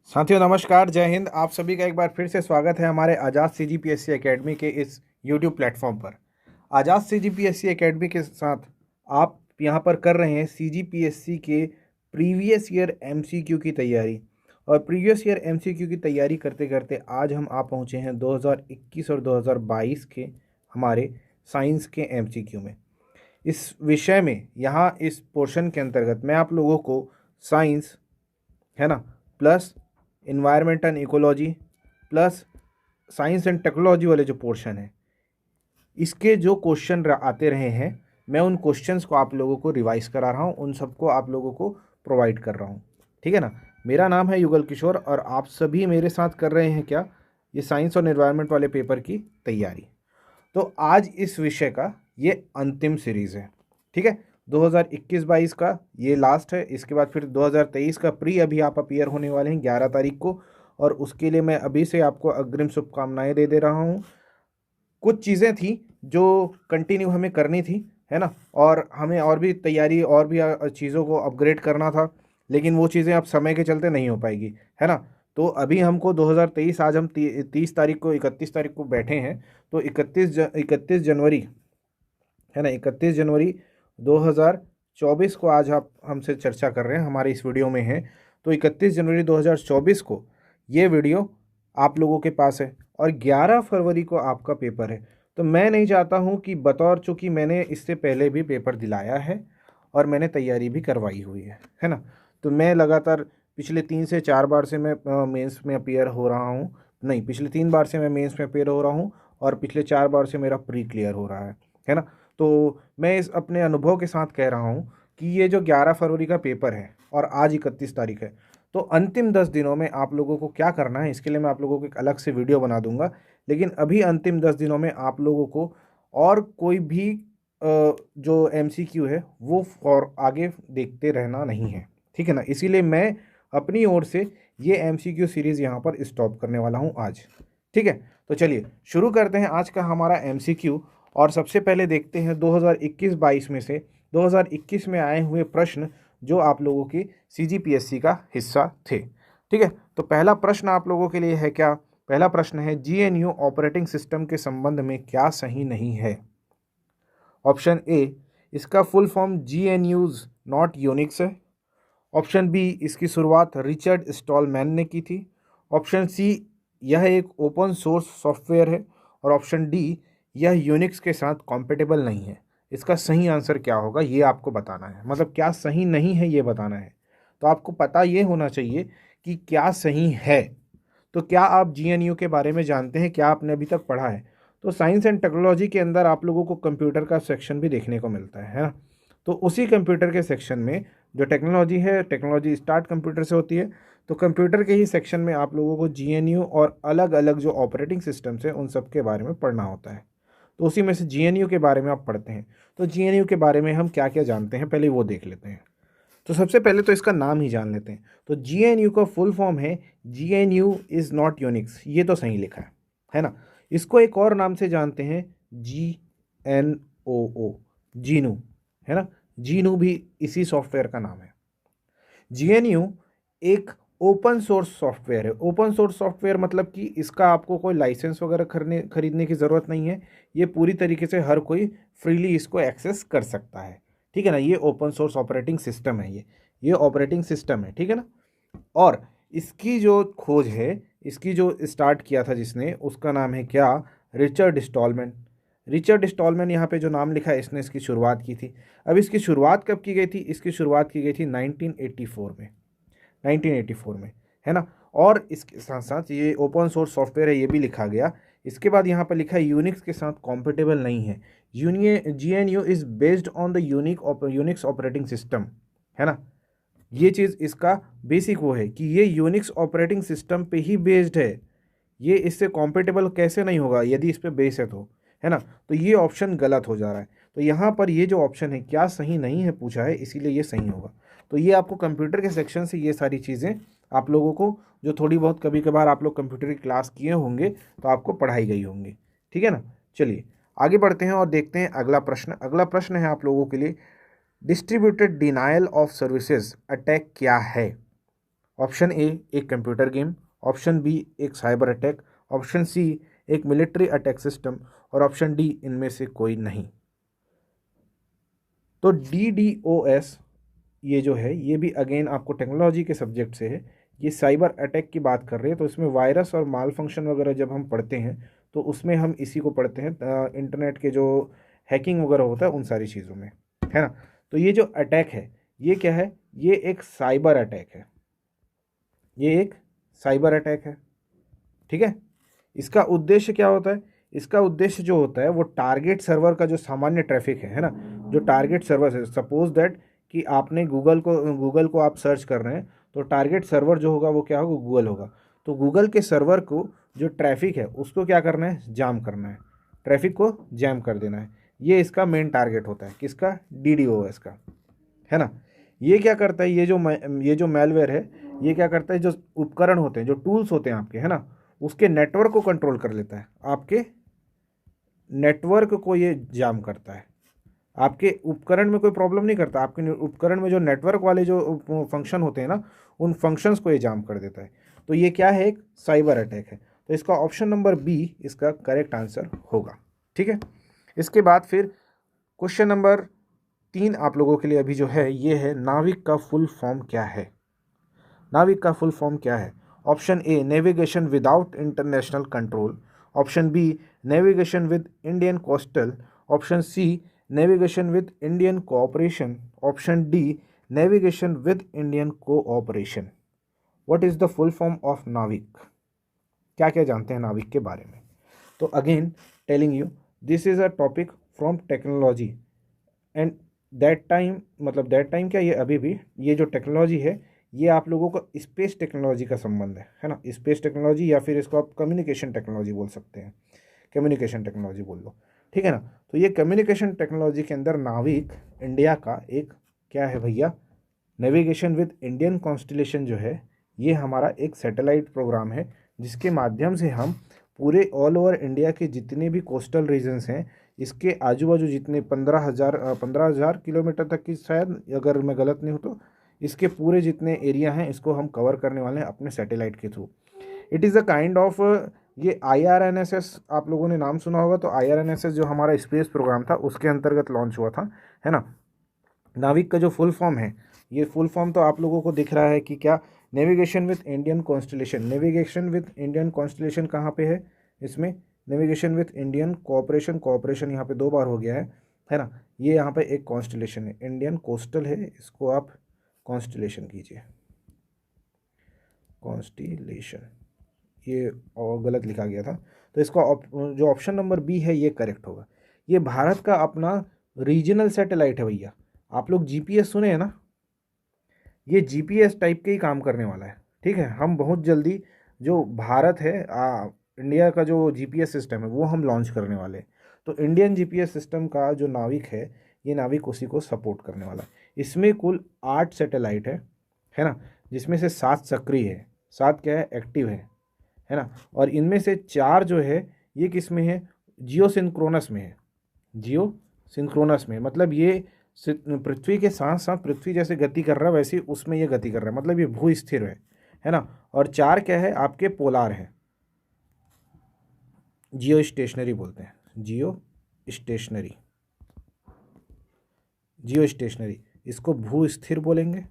साथियों नमस्कार, जय हिंद। आप सभी का एक बार फिर से स्वागत है हमारे आज़ाद सीजीपीएससी एकेडमी के इस यूट्यूब प्लेटफॉर्म पर। आज़ाद सीजीपीएससी एकेडमी के साथ आप यहाँ पर कर रहे हैं सीजीपीएससी के प्रीवियस ईयर एमसीक्यू की तैयारी। और प्रीवियस ईयर एमसीक्यू की तैयारी करते करते आज हम आ पहुँचे हैं 2021 और 2022 के हमारे साइंस के एमसीक्यू में। इस विषय में यहाँ इस पोर्शन के अंतर्गत मैं आप लोगों को साइंस, है ना, plus environment and ecology plus science and technology वाले जो पोर्शन है, इसके जो क्वेश्चन आते रहे हैं, मैं उन क्वेश्चंस को आप लोगों को रिवाइज करा रहा हूँ, उन सबको आप लोगों को प्रोवाइड कर रहा हूँ। ठीक है ना। मेरा नाम है युगल किशोर और आप सभी मेरे साथ कर रहे हैं क्या, ये साइंस और इन्वायरमेंट वाले पेपर की तैयारी। तो आज इस विषय का ये अंतिम सीरीज़ है। ठीक है, 2021-22 का ये लास्ट है। इसके बाद फिर 2023 का प्री अभी आप अपीयर होने वाले हैं 11 तारीख को, और उसके लिए मैं अभी से आपको अग्रिम शुभकामनाएं दे रहा हूँ। कुछ चीज़ें थी जो कंटिन्यू हमें करनी थी, है ना, और हमें और भी तैयारी और भी चीज़ों को अपग्रेड करना था, लेकिन वो चीज़ें अब समय के चलते नहीं हो पाएगी, है ना। तो अभी हमको 2023, आज हम 30 तारीख को 31 तारीख को बैठे हैं, तो 31 जनवरी, है ना, 31 जनवरी 2024 को आज आप हमसे चर्चा कर रहे हैं, हमारे इस वीडियो में है। तो 31 जनवरी 2024 को ये वीडियो आप लोगों के पास है और 11 फरवरी को आपका पेपर है। तो मैं नहीं चाहता हूँ कि बतौर, चूँकि मैंने इससे पहले भी पेपर दिलाया है और मैंने तैयारी भी करवाई हुई है ना। तो मैं लगातार पिछले 3 से 4 बार से मैं मेंस में अपीयर हो रहा हूँ, नहीं, पिछले 3 बार से मैं मेंस में अपीयर हो रहा हूँ और पिछले 4 बार से मेरा प्री क्लियर हो रहा है ना। तो मैं इस अपने अनुभव के साथ कह रहा हूँ कि ये जो 11 फरवरी का पेपर है और आज 31 तारीख है, तो अंतिम 10 दिनों में आप लोगों को क्या करना है, इसके लिए मैं आप लोगों को एक अलग से वीडियो बना दूंगा। लेकिन अभी अंतिम 10 दिनों में आप लोगों को और कोई भी जो एमसीक्यू है वो और आगे देखते रहना नहीं है, ठीक है ना। इसीलिए मैं अपनी ओर से ये एमसीक्यू सीरीज़ यहाँ पर स्टॉप करने वाला हूँ आज। ठीक है, तो चलिए शुरू करते हैं आज का हमारा एमसीक्यू। और सबसे पहले देखते हैं 2021-22 में से 2021 में आए हुए प्रश्न जो आप लोगों की सीजीपीएससी का हिस्सा थे। ठीक है, तो पहला प्रश्न आप लोगों के लिए है क्या, पहला प्रश्न है जीएनयू ऑपरेटिंग सिस्टम के संबंध में क्या सही नहीं है। ऑप्शन ए, इसका फुल फॉर्म जीएनयूज नॉट यूनिक्स है। ऑप्शन बी, इसकी शुरुआत रिचर्ड स्टॉलमैन ने की थी। ऑप्शन सी, यह एक ओपन सोर्स सॉफ्टवेयर है। और ऑप्शन डी, यह यूनिक्स के साथ कॉम्पेटेबल नहीं है। इसका सही आंसर क्या होगा ये आपको बताना है, मतलब क्या सही नहीं है ये बताना है। तो आपको पता ये होना चाहिए कि क्या सही है। तो क्या आप जीएनयू के बारे में जानते हैं, क्या आपने अभी तक पढ़ा है। तो साइंस एंड टेक्नोलॉजी के अंदर आप लोगों को कंप्यूटर का सेक्शन भी देखने को मिलता है ना। तो उसी कंप्यूटर के सेक्शन में जो टेक्नोलॉजी है, टेक्नोलॉजी स्टार्ट कंप्यूटर से होती है, तो कंप्यूटर के ही सेक्शन में आप लोगों को जीएनयू और अलग अलग जो ऑपरेटिंग सिस्टम्स हैं उन सब के बारे में पढ़ना होता है। तो उसी में से जीएनयू के बारे में आप पढ़ते हैं। तो जीएनयू के बारे में हम क्या क्या जानते हैं पहले वो देख लेते हैं। तो सबसे पहले तो इसका नाम ही जान लेते हैं। तो जीएनयू का फुल फॉर्म है जीएनयू इज़ नॉट यूनिक्स, ये तो सही लिखा है ना। इसको एक और नाम से जानते हैं, GNOO, जीनू, है ना। जीनू भी इसी सॉफ्टवेयर का नाम है। जीएनयू एक ओपन सोर्स सॉफ्टवेयर है। ओपन सोर्स सॉफ्टवेयर मतलब कि इसका आपको कोई लाइसेंस वगैरह खरीदने की ज़रूरत नहीं है। ये पूरी तरीके से हर कोई फ्रीली इसको एक्सेस कर सकता है, ठीक है ना। ये ओपन सोर्स ऑपरेटिंग सिस्टम है, ये ऑपरेटिंग सिस्टम है, ठीक है ना। और इसकी जो खोज है, इसकी जो स्टार्ट किया था जिसने, उसका नाम है क्या, रिचर्ड स्टॉलमैन। रिचर्ड स्टॉलमैन यहाँ पे जो नाम लिखा है, इसने इसकी शुरुआत की थी। अब इसकी शुरुआत कब की गई थी, इसकी शुरुआत की गई थी 1984 में, 1984 में, है ना। और इसके साथ साथ ये ओपन सोर्स सॉफ्टवेयर है ये भी लिखा गया। इसके बाद यहाँ पर लिखा है यूनिक्स के साथ कॉम्पेटेबल नहीं है। GNU is based on the Unix operating system, है ना। ये चीज़ इसका बेसिक वो है कि ये यूनिक्स ऑपरेटिंग सिस्टम पे ही बेस्ड है। ये इससे कॉम्पेटेबल कैसे नहीं होगा यदि इस पे बेस है ना। तो ये ऑप्शन गलत हो जा रहा है। तो यहाँ पर ये जो ऑप्शन है क्या सही नहीं है पूछा है, इसीलिए ये सही होगा। तो ये आपको कंप्यूटर के सेक्शन से ये सारी चीज़ें आप लोगों को, जो थोड़ी बहुत कभी कभार आप लोग कंप्यूटर की क्लास किए होंगे तो आपको पढ़ाई गई होंगी, ठीक है ना। चलिए आगे बढ़ते हैं और देखते हैं अगला प्रश्न। अगला प्रश्न है आप लोगों के लिए, distributed denial of services attack क्या है। ऑप्शन ए एक कंप्यूटर गेम, ऑप्शन बी एक साइबर अटैक, ऑप्शन सी एक मिलिट्री अटैक सिस्टम और ऑप्शन डी इनमें से कोई नहीं। तो DDoS ये जो है ये भी अगेन आपको टेक्नोलॉजी के सब्जेक्ट से है, ये साइबर अटैक की बात कर रही है। तो इसमें वायरस और माल फंक्शन वगैरह जब हम पढ़ते हैं तो उसमें हम इसी को पढ़ते हैं, इंटरनेट के जो हैकिंग वगैरह होता है उन सारी चीज़ों में, है ना। तो ये जो अटैक है ये क्या है, ये एक साइबर अटैक है, ये एक साइबर अटैक है, ठीक है। इसका उद्देश्य क्या होता है, इसका उद्देश्य जो होता है वो टारगेट सर्वर का जो सामान्य ट्रैफिक है ना, जो टारगेट सर्वर है, सपोज दैट कि आपने गूगल को आप सर्च कर रहे हैं तो टारगेट सर्वर जो होगा वो क्या होगा, गूगल होगा। तो गूगल के सर्वर को जो ट्रैफिक है उसको क्या करना है, जाम करना है, ट्रैफिक को जैम कर देना है। ये इसका मेन टारगेट होता है, किसका, DDoS का, है ना। ये क्या करता है, ये जो मैलवेयर है ये क्या करता है, जो उपकरण होते हैं, जो टूल्स होते हैं आपके, है ना, उसके नेटवर्क को कंट्रोल कर लेता है, आपके नेटवर्क को ये जाम करता है। आपके उपकरण में कोई प्रॉब्लम नहीं करता, आपके उपकरण में जो नेटवर्क वाले जो फंक्शन होते हैं ना, उन फंक्शंस को ये जाम कर देता है। तो ये क्या है, एक साइबर अटैक है। तो इसका ऑप्शन नंबर बी इसका करेक्ट आंसर होगा, ठीक है। इसके बाद फिर क्वेश्चन नंबर 3 आप लोगों के लिए अभी जो है ये है, नाविक का फुल फॉर्म क्या है। नाविक का फुल फॉर्म क्या है। Option A navigation without international control, option B navigation with Indian coastal, option C navigation with Indian cooperation, option D navigation with Indian cooperation. What is the full form of NavIC, क्या क्या जानते हैं नाविक के बारे में। तो again telling you this is a topic from technology and that time, मतलब दैट टाइम क्या, ये अभी भी ये जो टेक्नोलॉजी है ये आप लोगों का स्पेस टेक्नोलॉजी का संबंध है ना, स्पेस टेक्नोलॉजी या फिर इसको आप कम्युनिकेशन टेक्नोलॉजी बोल सकते हैं, कम्युनिकेशन टेक्नोलॉजी बोल लो, ठीक है ना। तो ये कम्युनिकेशन टेक्नोलॉजी के अंदर नाविक इंडिया का एक क्या है भैया, नेविगेशन विद इंडियन कॉन्स्टिलेशन जो है ये हमारा एक सैटेलाइट प्रोग्राम है, जिसके माध्यम से हम पूरे ऑल ओवर इंडिया के जितने भी कोस्टल रीजन्स हैं, इसके आजू बाजू जितने 15,000 किलोमीटर तक की, शायद अगर मैं गलत नहीं हूँ तो इसके पूरे जितने एरिया हैं इसको हम कवर करने वाले हैं अपने सैटेलाइट के through. It is a kind of, ये IRNSS आप लोगों ने नाम सुना होगा। तो IRNSS जो हमारा स्पेस प्रोग्राम था उसके अंतर्गत लॉन्च हुआ था, है ना। नाविक का जो फुल फॉर्म है, ये फुल फॉर्म तो आप लोगों को दिख रहा है कि क्या, navigation with Indian constellation. Navigation with Indian constellation कहाँ पे है, इसमें navigation with Indian cooperation, cooperation यहाँ पे 2 बार हो गया है ना। ये यहाँ पे एक कॉन्स्टलेशन है, इंडियन कोस्टल है, इसको आप कॉन्स्टलेशन कीजिए, कॉन्स्टलेशन, ये और गलत लिखा गया था। तो इसका जो ऑप्शन नंबर बी है ये करेक्ट होगा। ये भारत का अपना रीजनल सैटेलाइट है भैया। आप लोग GPS सुने हैं ना, ये GPS टाइप के ही काम करने वाला है, ठीक है। हम बहुत जल्दी जो भारत है इंडिया का जो GPS सिस्टम है वो हम लॉन्च करने वाले हैं। तो इंडियन GPS सिस्टम का जो नाविक है, ये नाविक उसी को सपोर्ट करने वाला है। इसमें कुल 8 सैटेलाइट है ना, जिसमें से 7 सक्रिय है, 7 क्या है, एक्टिव है ना। और इनमें से 4 जो है ये किस में है, जियो सिंक्रोनस में है, जियो सिंक्रोनस में, मतलब ये पृथ्वी के साथ साथ पृथ्वी जैसे गति कर रहा है वैसे उसमें ये गति कर रहा है, मतलब ये भू स्थिर है ना। और 4 क्या है, आपके पोलार है, जियो स्टेशनरी बोलते हैं, जियो स्टेशनरी, जियो स्टेशनरी, इसको भू स्थिर बोलेंगे,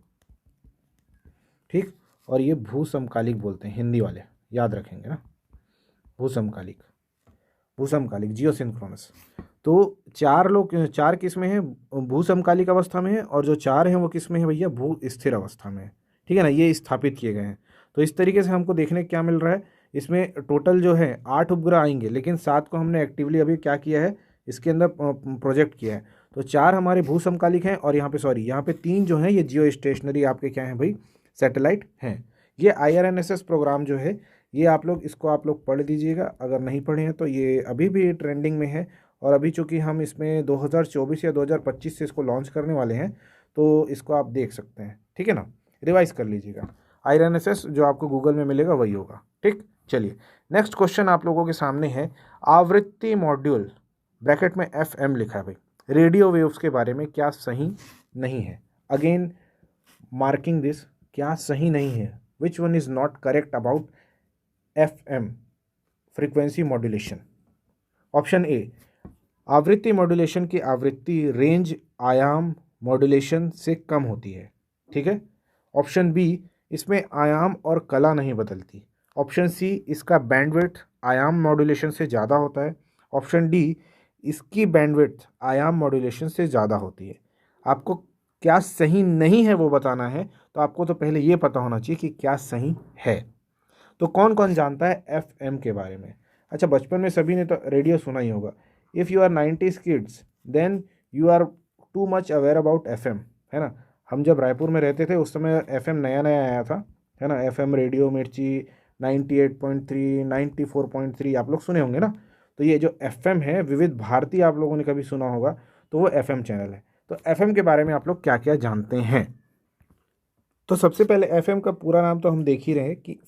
ठीक। और ये भू समकालिक बोलते हैं, हिंदी वाले याद रखेंगे ना, भू समकालिक, भू समकालिक, जियो सिंक्रोनस। तो 4 किस में है, भू समकालिक अवस्था में है, और जो 4 हैं वो किस में है भैया, भू स्थिर अवस्था में है, ठीक है ना। ये स्थापित किए गए हैं। तो इस तरीके से हमको देखने क्या मिल रहा है, इसमें टोटल जो है 8 उपग्रह आएंगे, लेकिन 7 को हमने एक्टिवली अभी क्या किया है, इसके अंदर प्रोजेक्ट किया है। तो 4 हमारे भू समकालिक हैं, और यहाँ पे यहाँ पे 3 जो हैं ये जियो स्टेशनरी आपके क्या हैं भाई, सैटेलाइट हैं। ये IRNSS प्रोग्राम जो है ये आप लोग पढ़ लीजिएगा, अगर नहीं पढ़े हैं तो ये अभी भी ट्रेंडिंग में है। और अभी चूंकि हम इसमें 2024 या 2025 से इसको लॉन्च करने वाले हैं, तो इसको आप देख सकते हैं, ठीक है ना, रिवाइज कर लीजिएगा। IRNSS जो आपको गूगल में मिलेगा वही होगा, ठीक। चलिए नेक्स्ट क्वेश्चन आप लोगों के सामने है, आवृत्ति मॉड्यूल ब्रैकेट में FM लिखा है भाई, रेडियो वेव्स के बारे में क्या सही नहीं है। अगेन मार्किंग दिस, क्या सही नहीं है, which one is not correct about FM frequency modulation? Option A, आवृत्ति मॉड्यूलेशन की आवृत्ति रेंज आयाम मॉड्यूलेशन से कम होती है, ठीक है। ऑप्शन बी, इसमें आयाम और कला नहीं बदलती। ऑप्शन सी, इसका बैंडविड्थ आयाम मॉड्यूलेशन से ज़्यादा होता है। ऑप्शन डी, इसकी बैंडविड्थ आयाम मॉड्यूलेशन से ज़्यादा होती है। आपको क्या सही नहीं है वो बताना है, तो आपको तो पहले ये पता होना चाहिए कि क्या सही है। तो कौन कौन जानता है FM के बारे में? अच्छा, बचपन में सभी ने तो रेडियो सुना ही होगा। If you are 90s kids then you are too much aware about FM, है ना। हम जब रायपुर में रहते थे उस समय FM नया नया आया था, है ना। FM रेडियो मिर्ची 98.3 94.3 आप लोग सुने होंगे ना। तो ये जो FM है, विविध भारती आप लोगों ने कभी सुना होगा, तो वो FM चैनल है। तो FM के बारे में आप लोग क्या क्या जानते हैं? तो सबसे पहले FM का पूरा नाम तो हम देख ही रहे हैं कि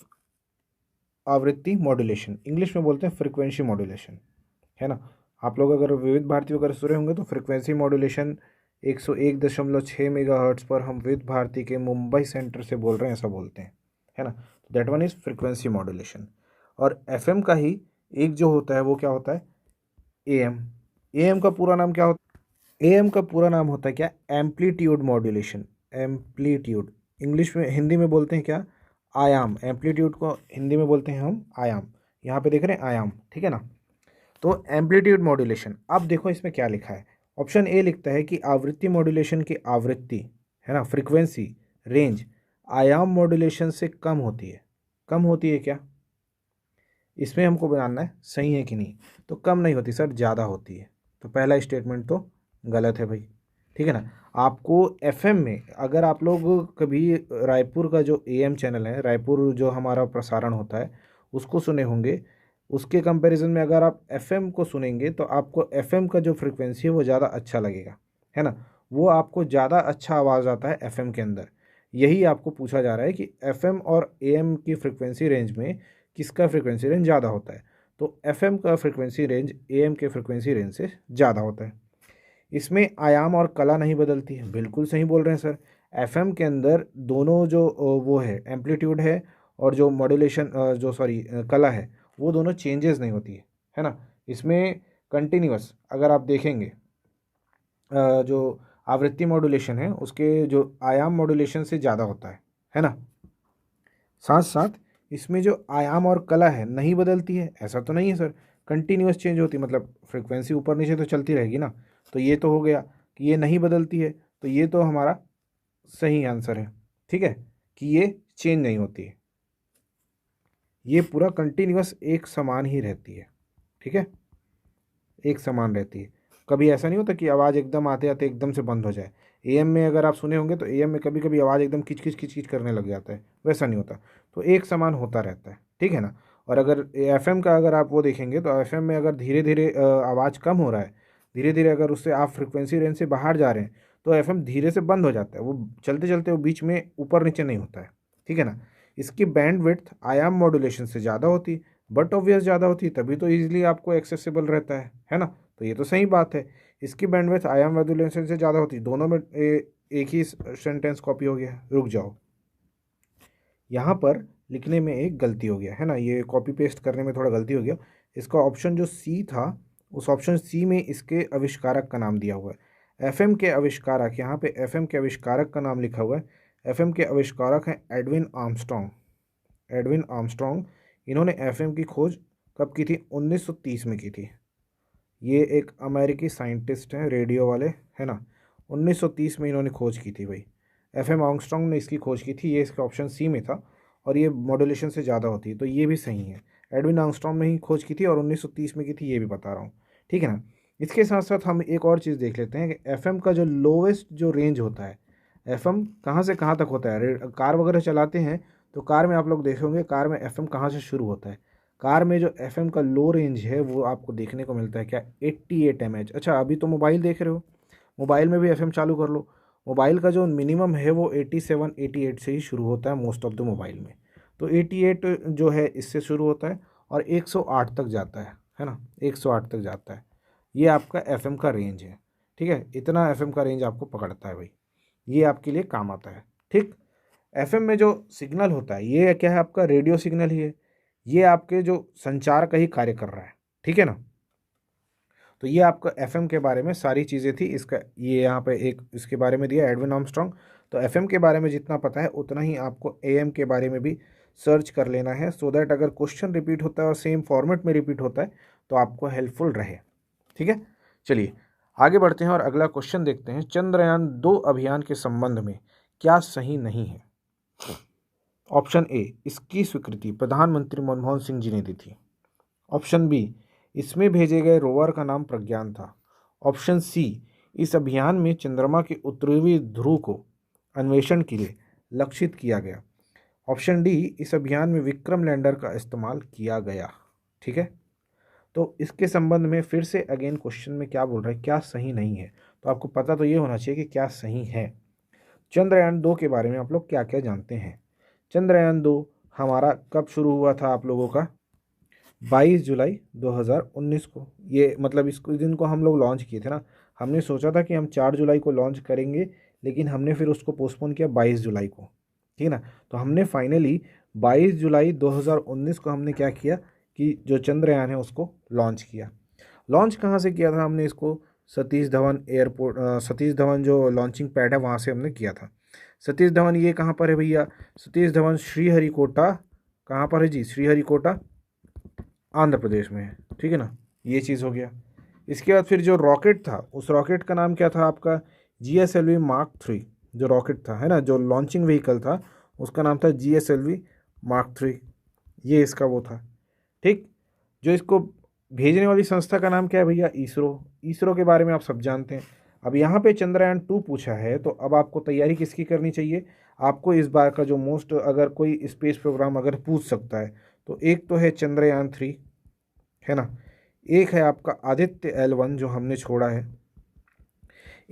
आवृत्ति मॉड्यूलेशन, इंग्लिश में बोलते हैं फ्रीक्वेंसी मॉड्यूलेशन, है ना। आप लोग अगर विविध भारती वगैरह सुने होंगे तो फ्रीक्वेंसी मॉड्यूलेशन 101.6 मेगाहर्ट्ज़ पर हम विविध भारती के मुंबई सेंटर से बोल रहे हैं, ऐसा बोलते हैं, है ना। That one is frequency modulation. और FM का ही एक जो होता है वो क्या होता है? AM। AM का पूरा नाम क्या होता है? AM का पूरा नाम होता है क्या? Amplitude modulation. एम्पलीट्यूड इंग्लिश में, हिंदी में बोलते हैं क्या? आयाम। एम्पलीट्यूड को हिंदी में बोलते हैं हम आयाम। यहाँ पे देख रहे हैं आयाम, ठीक है ना। तो एम्पलीट्यूड मॉड्यूलेशन, अब देखो इसमें क्या लिखा है। ऑप्शन ए लिखता है कि आवृत्ति मॉड्यूलेशन की आवृत्ति, है ना, फ्रीक्वेंसी रेंज आयाम मॉड्यूलेशन से कम होती है। कम होती है क्या? इसमें हमको जानना है सही है कि नहीं। तो कम नहीं होती सर, ज़्यादा होती है। तो पहला स्टेटमेंट तो गलत है भाई, ठीक है ना। आपको FM में, अगर आप लोग कभी रायपुर का जो AM चैनल है, रायपुर जो हमारा प्रसारण होता है उसको सुने होंगे, उसके कंपैरिजन में अगर आप FM को सुनेंगे तो आपको FM का जो फ्रीक्वेंसी है वो ज़्यादा अच्छा लगेगा, है ना। वो आपको ज़्यादा अच्छा आवाज़ आता है FM के अंदर। यही आपको पूछा जा रहा है कि FM और AM की फ्रीक्वेंसी रेंज में किसका फ्रीक्वेंसी रेंज ज़्यादा होता है। तो FM का फ्रीक्वेंसी रेंज AM के फ्रीक्वेंसी रेंज से ज़्यादा होता है। इसमें आयाम और कला नहीं बदलती है, बिल्कुल सही बोल रहे हैं सर। FM के अंदर दोनों जो वो है एम्पलीट्यूड है और जो मॉड्यूलेशन जो सॉरी कला है, वो दोनों चेंजेस नहीं होती है ना। इसमें कंटिन्यूअस अगर आप देखेंगे जो आवृत्ति मॉड्यूलेशन है उसके जो आयाम मॉड्यूलेशन से ज़्यादा होता है ना। साथ साथ इसमें जो आयाम और कला है नहीं बदलती है, ऐसा तो नहीं है सर, कंटिन्यूअस चेंज होती है, मतलब फ्रीक्वेंसी ऊपर नीचे तो चलती रहेगी ना। तो ये तो हो गया कि ये नहीं बदलती है, तो ये तो हमारा सही आंसर है, ठीक है, कि ये चेंज नहीं होती है, ये पूरा कंटिन्यूअस एक समान ही रहती है, ठीक है, एक समान रहती है। कभी ऐसा नहीं होता कि आवाज़ एकदम आते आते एकदम से बंद हो जाए। AM में अगर आप सुने होंगे तो AM में कभी कभी आवाज़ एकदम किच किच किच किच करने लग जाता है, वैसा नहीं होता। तो एक समान होता रहता है, ठीक है ना। और अगर FM का अगर आप वो देखेंगे तो FM में अगर धीरे धीरे आवाज़ कम हो रहा है, धीरे धीरे अगर उससे आप फ्रिक्वेंसी रेंज से बाहर जा रहे हैं तो FM धीरे से बंद हो जाता है, वो चलते चलते वो बीच में ऊपर नीचे नहीं होता है, ठीक है ना। इसकी बैंडविड्थ आयाम मॉड्यूलेशन से ज़्यादा होती, बट ऑब्वियस ज़्यादा होती, तभी तो ईजिली आपको एक्सेसिबल रहता है ना। तो ये तो सही बात है। इसकी बैंडविड्थ आयाम मॉड्यूलेशन से ज़्यादा होती, दोनों में एक ही सेंटेंस कॉपी हो गया। रुक जाओ, यहाँ पर लिखने में एक गलती हो गया है ना, ये कॉपी पेस्ट करने में थोड़ा गलती हो गया। इसका ऑप्शन जो सी था, उस ऑप्शन सी में इसके आविष्कारक का नाम दिया हुआ है। FM के आविष्कारक, यहाँ पे FM के आविष्कारक का नाम लिखा हुआ है। FM के आविष्कारक हैं एडविन आर्मस्ट्रॉन्ग। एडविन आर्मस्ट्रॉन्ग, इन्होंने FM की खोज कब की थी? 1930 में की थी। ये एक अमेरिकी साइंटिस्ट हैं रेडियो वाले, है ना। 1930 में इन्होंने खोज की थी भाई। FM आर्मस्ट्रॉन्ग ने इसकी खोज की थी, ये इसका ऑप्शन सी में था। और ये मॉड्यूलेशन से ज़्यादा होती है, तो ये भी सही है। एडविन आर्मस्ट्रॉन्ग ने ही खोज की थी और 1930 में की थी, ये भी बता रहा हूँ, ठीक है ना। इसके साथ साथ हम एक और चीज़ देख लेते हैं कि FM का जो लोवेस्ट जो रेंज होता है, FM कहाँ से कहाँ तक होता है। कार वगैरह चलाते हैं तो कार में आप लोग देखोगे, कार में FM कहाँ से शुरू होता है। कार में जो FM का लो रेंज है वो आपको देखने को मिलता है क्या? 88 mH। अच्छा, अभी तो मोबाइल देख रहे हो, मोबाइल में भी FM चालू कर लो। मोबाइल का जो मिनिमम है वो 87 88 से ही शुरू होता है मोस्ट ऑफ द मोबाइल में। तो 88 जो है इससे शुरू होता है और 108 तक जाता है ना, 108 तक जाता है। ये आपका FM का रेंज है, ठीक है। इतना FM का रेंज आपको पकड़ता है भाई, ये आपके लिए काम आता है, ठीक। एफएम में जो सिग्नल होता है ये क्या है, आपका रेडियो सिग्नल ही है, ये आपके जो संचार का ही कार्य कर रहा है, ठीक है ना। तो ये आपका एफएम के बारे में सारी चीज़ें थी। इसका ये यहाँ पे एक इसके बारे में दिया एडविन आर्मस्ट्रॉन्ग। तो एफएम के बारे में जितना पता है उतना ही आपको एएम के बारे में भी सर्च कर लेना है, सो दैट अगर क्वेश्चन रिपीट होता है और सेम फॉर्मेट में रिपीट होता है तो आपको हेल्पफुल रहे, ठीक है। चलिए आगे बढ़ते हैं और अगला क्वेश्चन देखते हैं। चंद्रयान 2 अभियान के संबंध में क्या सही नहीं है। ऑप्शन ए, इसकी स्वीकृति प्रधानमंत्री मनमोहन सिंह जी ने दी थी। ऑप्शन बी, इसमें भेजे गए रोवर का नाम प्रज्ञान था। ऑप्शन सी, इस अभियान में चंद्रमा के उत्तरी ध्रुव को अन्वेषण के लिए लक्षित किया गया। ऑप्शन डी, इस अभियान में विक्रम लैंडर का इस्तेमाल किया गया, ठीक है। तो इसके संबंध में फिर से अगेन क्वेश्चन में क्या बोल रहा है, क्या सही नहीं है। तो आपको पता तो ये होना चाहिए कि क्या सही है। चंद्रयान 2 के बारे में आप लोग क्या क्या जानते हैं। चंद्रयान 2 हमारा कब शुरू हुआ था आप लोगों का, 22 जुलाई 2019 को। ये मतलब इस दिन को हम लोग लॉन्च किए थे ना। हमने सोचा था कि हम 4 जुलाई को लॉन्च करेंगे, लेकिन हमने फिर उसको पोस्टपोन किया 22 जुलाई को, ठीक है ना। तो हमने फाइनली 22 जुलाई 2019 को हमने क्या किया कि जो चंद्रयान है उसको लॉन्च किया। लॉन्च कहाँ से किया था हमने इसको, सतीश धवन एयरपोर्ट, सतीश धवन जो लॉन्चिंग पैड है वहाँ से हमने किया था। सतीश धवन ये कहाँ पर है भैया, सतीश धवन श्रीहरिकोटा, कहाँ पर है जी, श्रीहरिकोटा आंध्र प्रदेश में है, ठीक है ना। ये चीज़ हो गया। इसके बाद फिर जो रॉकेट था, उस रॉकेट का नाम क्या था आपका, GSLV Mark 3 जो रॉकेट था, है ना, जो लॉन्चिंग व्हीकल था उसका नाम था GSLV Mark 3। ये इसका वो था, ठीक। जो इसको भेजने वाली संस्था का नाम क्या है भैया, इसरो। इसरो के बारे में आप सब जानते हैं। अब यहाँ पे चंद्रयान 2 पूछा है, तो अब आपको तैयारी किसकी करनी चाहिए। आपको इस बार का जो मोस्ट, अगर कोई स्पेस प्रोग्राम अगर पूछ सकता है तो एक तो है चंद्रयान 3, है ना। एक है आपका आदित्य L1 जो हमने छोड़ा है।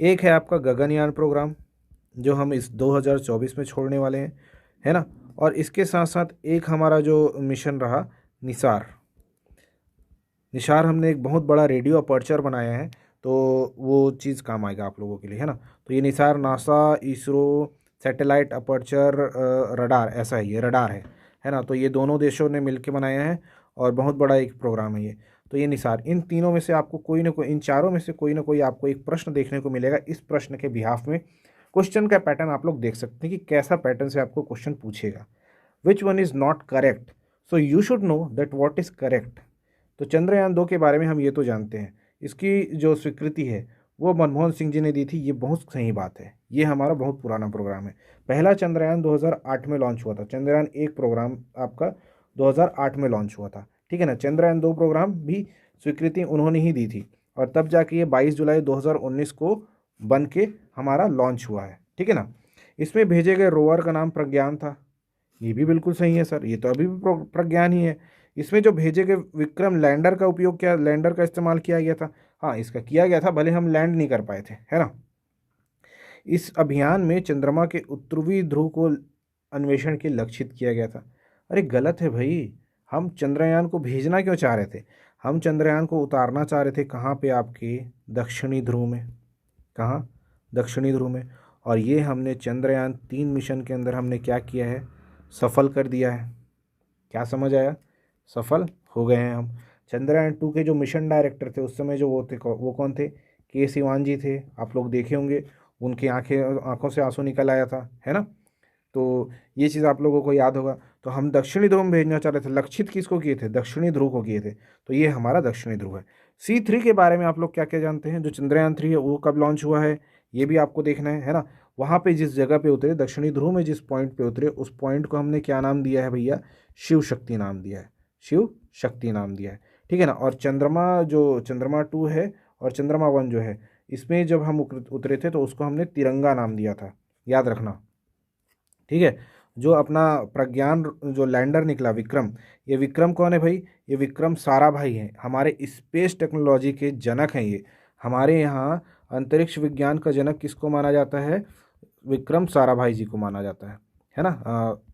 एक है आपका गगनयान प्रोग्राम जो हम इस 2024 में छोड़ने वाले हैं, है ना। और इसके साथ साथ एक हमारा जो मिशन रहा निसार। निसार हमने एक बहुत बड़ा रेडियो अपर्चर बनाया है, तो वो चीज़ काम आएगा आप लोगों के लिए, है ना। तो ये Nisar NASA ISRO satellite aperture radar, ऐसा है, ये रडार है ना। तो ये दोनों देशों ने मिलकर बनाया है और बहुत बड़ा एक प्रोग्राम है ये। तो ये निसार, इन तीनों में से आपको कोई ना कोई, इन चारों में से कोई ना कोई आपको एक प्रश्न देखने को मिलेगा। इस प्रश्न के बिहाफ में क्वेश्चन का पैटर्न आप लोग देख सकते हैं कि कैसा पैटर्न से आपको क्वेश्चन पूछेगा। Which one is not correct, so you should know that what is correct. तो चंद्रयान 2 के बारे में हम ये तो जानते हैं, इसकी जो स्वीकृति है वो मनमोहन सिंह जी ने दी थी, ये बहुत सही बात है। ये हमारा बहुत पुराना प्रोग्राम है। पहला चंद्रयान 2008 में लॉन्च हुआ था। चंद्रयान 1 प्रोग्राम आपका 2008 में लॉन्च हुआ था, ठीक है ना। चंद्रयान 2 प्रोग्राम भी स्वीकृति उन्होंने ही दी थी, और तब जाके ये 22 जुलाई 2019 को बन के हमारा लॉन्च हुआ है, ठीक है ना। इसमें भेजे गए रोवर का नाम प्रज्ञान था, ये भी बिल्कुल सही है सर, ये तो अभी भी प्रज्ञान ही है। इसमें जो भेजे गए विक्रम लैंडर का उपयोग, क्या लैंडर का इस्तेमाल किया गया था, हाँ इसका किया गया था, भले हम लैंड नहीं कर पाए थे, है ना। इस अभियान में चंद्रमा के उत्तरी ध्रुव को अन्वेषण के लक्षित किया गया था। अरे गलत है भाई, हम चंद्रयान को भेजना क्यों चाह रहे थे, हम चंद्रयान को उतारना चाह रहे थे कहाँ पे, आपके दक्षिणी ध्रुव में। कहाँ, दक्षिणी ध्रुव में। और ये हमने चंद्रयान 3 मिशन के अंदर हमने क्या किया है, सफल कर दिया है। क्या समझ आया, सफल हो गए हैं हम। चंद्रयान 2 के जो मिशन डायरेक्टर थे उस समय जो वो थे, वो कौन थे, के सिवान जी थे। आप लोग देखे होंगे, उनकी आंखों से आंसू निकल आया था, है ना। तो ये चीज़ आप लोगों को याद होगा। तो हम दक्षिणी ध्रुव में भेजना चाह रहे थे, लक्षित किसको किए थे, दक्षिणी ध्रुव को किए थे। तो ये हमारा दक्षिणी ध्रुव है। C3 के बारे में आप लोग क्या क्या जानते हैं, जो चंद्रयान 3 है वो कब लॉन्च हुआ है, ये भी आपको देखना है ना। वहाँ पे जिस जगह पे उतरे, दक्षिणी ध्रुव में जिस पॉइंट पे उतरे, उस पॉइंट को हमने क्या नाम दिया है भैया, शिव शक्ति नाम दिया है, शिव शक्ति नाम दिया है, ठीक है ना। और चंद्रमा 2 है और चंद्रमा 1 जो है, इसमें जब हम उतरे थे तो उसको हमने तिरंगा नाम दिया था, याद रखना, ठीक है। जो अपना प्रज्ञान जो लैंडर निकला विक्रम, ये विक्रम कौन है भाई, ये विक्रम साराभाई हैं, हमारे स्पेस टेक्नोलॉजी के जनक हैं ये। हमारे यहाँ अंतरिक्ष विज्ञान का जनक किसको माना जाता है, विक्रम साराभाई जी को माना जाता है ना।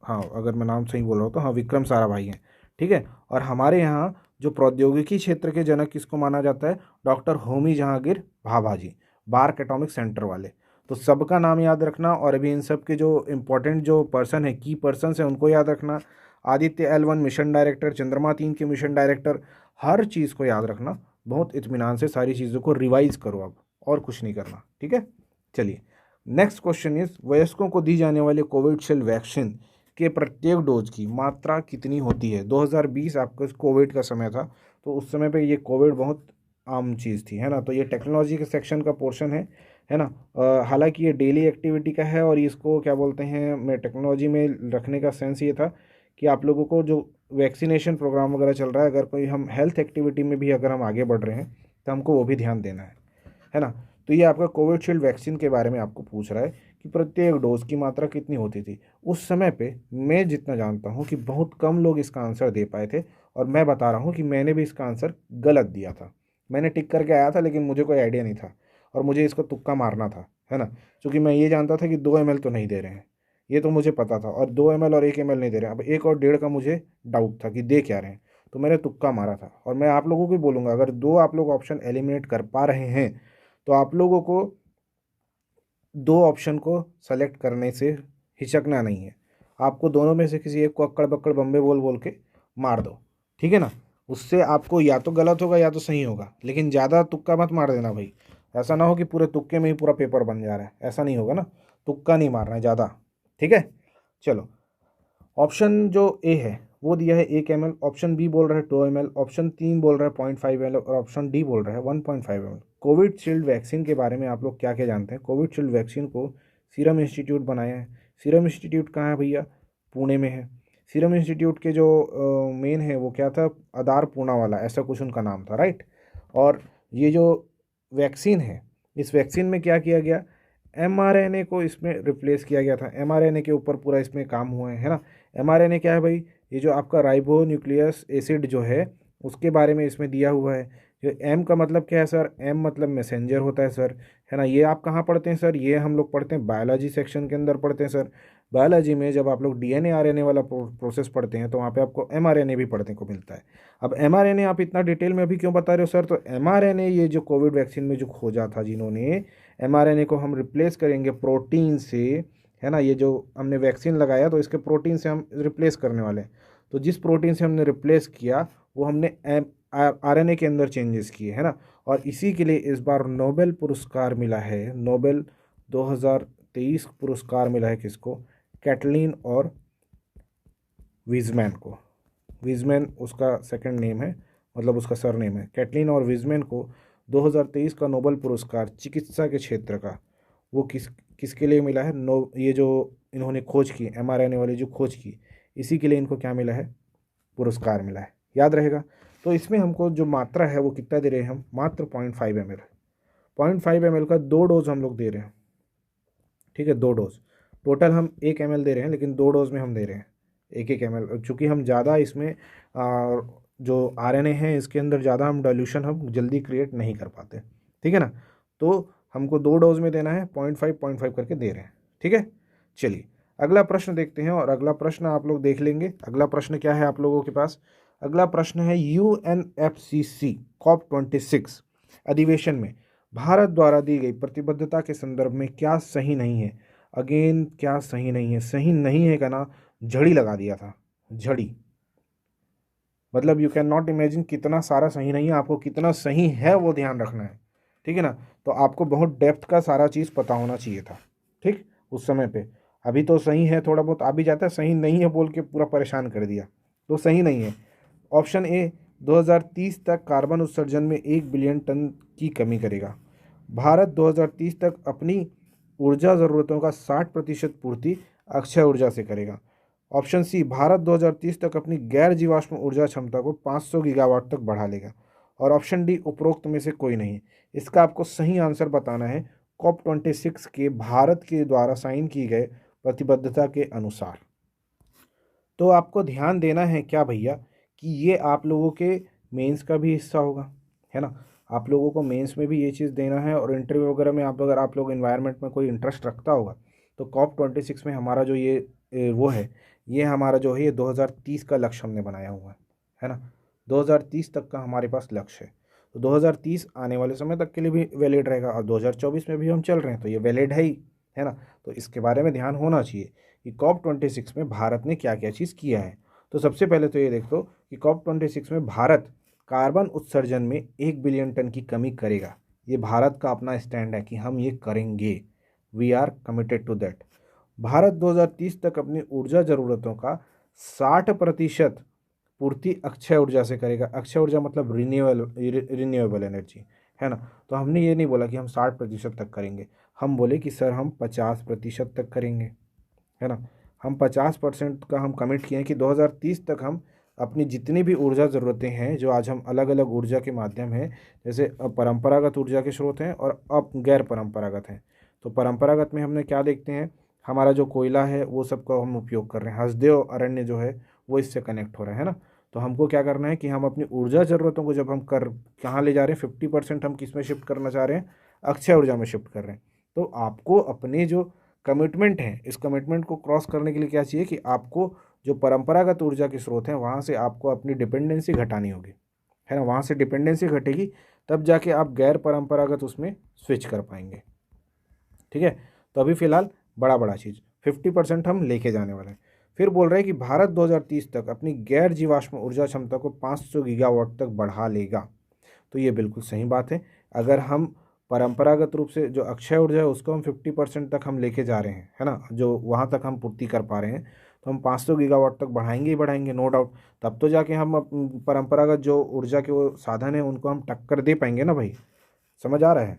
हाँ अगर मैं नाम सही बोल रहा हूँ तो हाँ, विक्रम साराभाई हैं, ठीक है। और हमारे यहाँ जो प्रौद्योगिकी क्षेत्र के जनक किसको माना जाता है, डॉक्टर होमी जहांगीर भाभा जी, बार्क एटॉमिक सेंटर वाले। तो सबका नाम याद रखना, और अभी इन सब के जो इम्पोर्टेंट जो पर्सन है, की पर्सन है, उनको याद रखना। आदित्य L1 मिशन डायरेक्टर, चंद्रमा 3 के मिशन डायरेक्टर, हर चीज़ को याद रखना। बहुत इत्मीनान से सारी चीज़ों को रिवाइज करो अब, और कुछ नहीं करना, ठीक है। चलिए, नेक्स्ट क्वेश्चन इज, वयस्कों को दी जाने वाले कोविशील्ड वैक्सीन के प्रत्येक डोज की मात्रा कितनी होती है। 2020 आपका कोविड का समय था, तो उस समय पे ये कोविड बहुत आम चीज़ थी, है ना। तो ये टेक्नोलॉजी के सेक्शन का पोर्शन है ना। हालांकि ये डेली एक्टिविटी का है, और इसको क्या बोलते हैं, मैं टेक्नोलॉजी में रखने का सेंस ये था कि आप लोगों को जो वैक्सीनेशन प्रोग्राम वगैरह चल रहा है, अगर कोई हम हेल्थ एक्टिविटी में भी अगर हम आगे बढ़ रहे हैं तो हमको वो भी ध्यान देना है ना। तो ये आपका कोविशील्ड वैक्सीन के बारे में आपको पूछ रहा है कि प्रत्येक डोज की मात्रा कितनी होती थी। उस समय पे मैं जितना जानता हूँ कि बहुत कम लोग इसका आंसर दे पाए थे, और मैं बता रहा हूँ कि मैंने भी इसका आंसर गलत दिया था। मैंने टिक करके आया था, लेकिन मुझे कोई आइडिया नहीं था, और मुझे इसको तुक्का मारना था, है ना। क्योंकि मैं ये जानता था कि 2 ml तो नहीं दे रहे हैं, ये तो मुझे पता था, और 2 ml और 1 ml नहीं दे रहे हैं। अब 1 और 1.5 का मुझे डाउट था कि दे क्या रहे हैं, तो मैंने तुक्का मारा था। और मैं आप लोगों को बोलूँगा, अगर दो आप लोग ऑप्शन एलिमिनेट कर पा रहे हैं तो आप लोगों को दो ऑप्शन को सेलेक्ट करने से हिचकना नहीं है। आपको दोनों में से किसी एक को अक्कड़ बक्कड़ बम्बे बोल बोल के मार दो, ठीक है ना। उससे आपको या तो गलत होगा या तो सही होगा, लेकिन ज़्यादा तुक्का मत मार देना भाई। ऐसा ना हो कि पूरे तुक्के में ही पूरा पेपर बन जा रहा है, ऐसा नहीं होगा ना। तुक्का नहीं मारना है ज़्यादा, ठीक है। चलो, ऑप्शन जो ए है वो दिया है 1 ml, ऑप्शन बी बोल रहा है 2 ml, ऑप्शन 3 बोल रहा है 0.5 ml, और ऑप्शन डी बोल रहा है 1.5 ml। कोविशील्ड वैक्सीन के बारे में आप लोग क्या क्या जानते हैं। कोविशील्ड वैक्सीन को सीरम इंस्टीट्यूट बनाया है। सीरम इंस्टीट्यूट कहाँ है भैया, पुणे में है। सीरम इंस्टीट्यूट के जो मेन है वो क्या था, आधार पूना वाला, ऐसा कुछ उनका नाम था, राइट। और ये जो वैक्सीन है, इस वैक्सीन में क्या किया गया, mRNA को इसमें रिप्लेस किया गया था। mRNA के ऊपर पूरा इसमें काम हुआ है ना। mRNA क्या है भाई, ये जो आपका राइबो न्यूक्लियस एसिड जो है, उसके बारे में इसमें दिया हुआ है। जो एम का मतलब क्या है सर, एम मतलब मैसेंजर होता है सर, है ना। ये आप कहाँ पढ़ते हैं सर, ये हम लोग पढ़ते हैं बायोलॉजी सेक्शन के अंदर पढ़ते हैं सर। बायोलॉजी में जब आप लोग डीएनए आरएनए वाला प्रोसेस पढ़ते हैं, तो वहाँ पे आपको एमआरएनए भी पढ़ने को मिलता है। अब एमआरएनए आप इतना डिटेल में अभी क्यों बता रहे हो सर, तो एमआरएनए ये जो कोविड वैक्सीन में जो खोजा था जिन्होंने, एमआरएनए को हम रिप्लेस करेंगे प्रोटीन से, है ना। ये जो हमने वैक्सीन लगाया तो इसके प्रोटीन से हम रिप्लेस करने वाले हैं। तो जिस प्रोटीन से हमने रिप्लेस किया वो हमने आरएनए के अंदर चेंजेस किए, है ना। और इसी के लिए इस बार नोबेल पुरस्कार मिला है। नोबेल 2023 पुरस्कार मिला है किसको, कैटलीन और विजमैन को। विजमैन उसका सेकंड नेम है, मतलब उसका सरनेम है। कैटलीन और विजमैन को 2023 का नोबेल पुरस्कार चिकित्सा के क्षेत्र का, वो किसके लिए मिला है, ये जो इन्होंने खोज की एमआरएनए वाली जो खोज की, इसी के लिए इनको क्या मिला है, पुरस्कार मिला है, याद रहेगा। तो इसमें हमको जो मात्रा है वो कितना दे रहे हैं हम, मात्र 0.5 ml। 0.5 ml का 2 डोज हम लोग दे रहे हैं, ठीक है, 2 डोज। टोटल हम 1 ml दे रहे हैं, लेकिन 2 डोज में हम दे रहे हैं 1-1 ml, चूँकि हम ज़्यादा इसमें जो आरएनए है इसके अंदर ज़्यादा हम डाइल्यूशन हम जल्दी क्रिएट नहीं कर पाते, ठीक है ना। तो हमको 2 डोज में देना है, 0.5 करके दे रहे हैं, ठीक है। चलिए, अगला प्रश्न देखते हैं, और अगला प्रश्न आप लोग देख लेंगे। अगला प्रश्न क्या है आप लोगों के पास, अगला प्रश्न है UNFCCC COP26 अधिवेशन में भारत द्वारा दी गई प्रतिबद्धता के संदर्भ में क्या सही नहीं है। अगेन क्या सही नहीं है, सही नहीं है का ना झड़ी लगा दिया था, झड़ी। मतलब यू कैन नॉट इमेजिन कितना सारा सही नहीं है, आपको कितना सही है वो ध्यान रखना है, ठीक है ना। तो आपको बहुत डेप्थ का सारा चीज़ पता होना चाहिए था, ठीक, उस समय पे। अभी तो सही है, थोड़ा बहुत आ भी जाता है, सही नहीं है बोल के पूरा परेशान कर दिया, तो सही नहीं है। ऑप्शन ए, 2030 तक कार्बन उत्सर्जन में 1 बिलियन टन की कमी करेगा। भारत 2030 तक अपनी ऊर्जा ज़रूरतों का 60% पूर्ति अक्षय ऊर्जा से करेगा। ऑप्शन सी, भारत 2030 तक अपनी गैर जीवाश्म ऊर्जा क्षमता को 500 गीगावाट तक बढ़ा लेगा। और ऑप्शन डी, उपरोक्त में से कोई नहीं। इसका आपको सही आंसर बताना है COP26 के भारत के द्वारा साइन की गए प्रतिबद्धता के अनुसार। तो आपको ध्यान देना है क्या भैया, कि ये आप लोगों के मेंस का भी हिस्सा होगा, है ना। आप लोगों को मेंस में भी ये चीज़ देना है, और इंटरव्यू वगैरह में अगर आप लोग इन्वायरमेंट में कोई इंटरेस्ट रखता होगा, तो COP26 में हमारा जो ये वो है, ये हमारा जो है ये 2030 का लक्ष्य हमने बनाया हुआ है ना। 2030 तक का हमारे पास लक्ष्य है। तो 2030 आने वाले समय तक के लिए भी वैलिड रहेगा, और 2024 में भी हम चल रहे हैं तो ये वैलिड है ही, है ना। तो इसके बारे में ध्यान होना चाहिए कि COP26 में भारत ने क्या क्या चीज़ किया है। तो सबसे पहले तो ये देख लो कि COP26 में भारत कार्बन उत्सर्जन में 1 बिलियन टन की कमी करेगा। ये भारत का अपना स्टैंड है कि हम ये करेंगे, we are committed to that. Bharat 2030 तक अपनी ऊर्जा ज़रूरतों का 60% पूर्ति अक्षय ऊर्जा से करेगा। अक्षय ऊर्जा मतलब रिन्यूएबल एनर्जी, है ना। तो हमने ये नहीं बोला कि हम 60% तक करेंगे, हम बोले कि सर हम 50% तक करेंगे, है ना। हम 50% का हम कमिट किए हैं कि 2030 तक हम अपनी जितनी भी ऊर्जा ज़रूरतें हैं, जो आज हम अलग अलग ऊर्जा के माध्यम हैं, जैसे परंपरागत ऊर्जा के स्रोत हैं और अब गैर परंपरागत हैं। तो परंपरागत में हमने क्या देखते हैं, हमारा जो कोयला है वो सब का हम उपयोग कर रहे हैं, हसदेव अरण्य जो है वो इससे कनेक्ट हो रहा है ना। तो हमको क्या करना है कि हम अपनी ऊर्जा ज़रूरतों को जब हम कहाँ ले जा रहे हैं, 50% हम किस में शिफ्ट करना चाह रहे हैं, अक्षय ऊर्जा में शिफ्ट कर रहे हैं। तो आपको अपने जो कमिटमेंट है, इस कमिटमेंट को क्रॉस करने के लिए क्या चाहिए कि आपको जो परंपरागत ऊर्जा के स्रोत हैं वहाँ से आपको अपनी डिपेंडेंसी घटानी होगी, है ना। वहाँ से डिपेंडेंसी घटेगी तब जाके आप गैर परंपरागत उसमें स्विच कर पाएंगे, ठीक है। तो अभी फ़िलहाल बड़ा बड़ा चीज़ 50% हम लेके जाने वाले हैं। फिर बोल रहे हैं कि भारत 2030 तक अपनी गैर जीवाश्म ऊर्जा क्षमता को 500 गीगावाट तक बढ़ा लेगा। तो ये बिल्कुल सही बात है। अगर हम परंपरागत रूप से जो अक्षय ऊर्जा है उसको हम 50% तक हम लेके जा रहे हैं, है ना, जो वहाँ तक हम पूर्ति कर पा रहे हैं, तो हम 500 गीगावाट तक बढ़ाएंगे ही बढ़ाएंगे, नो डाउट। तब तो जाके हम परंपरागत जो ऊर्जा के वो साधन है उनको हम टक्कर दे पाएंगे ना भाई, समझ आ रहा है।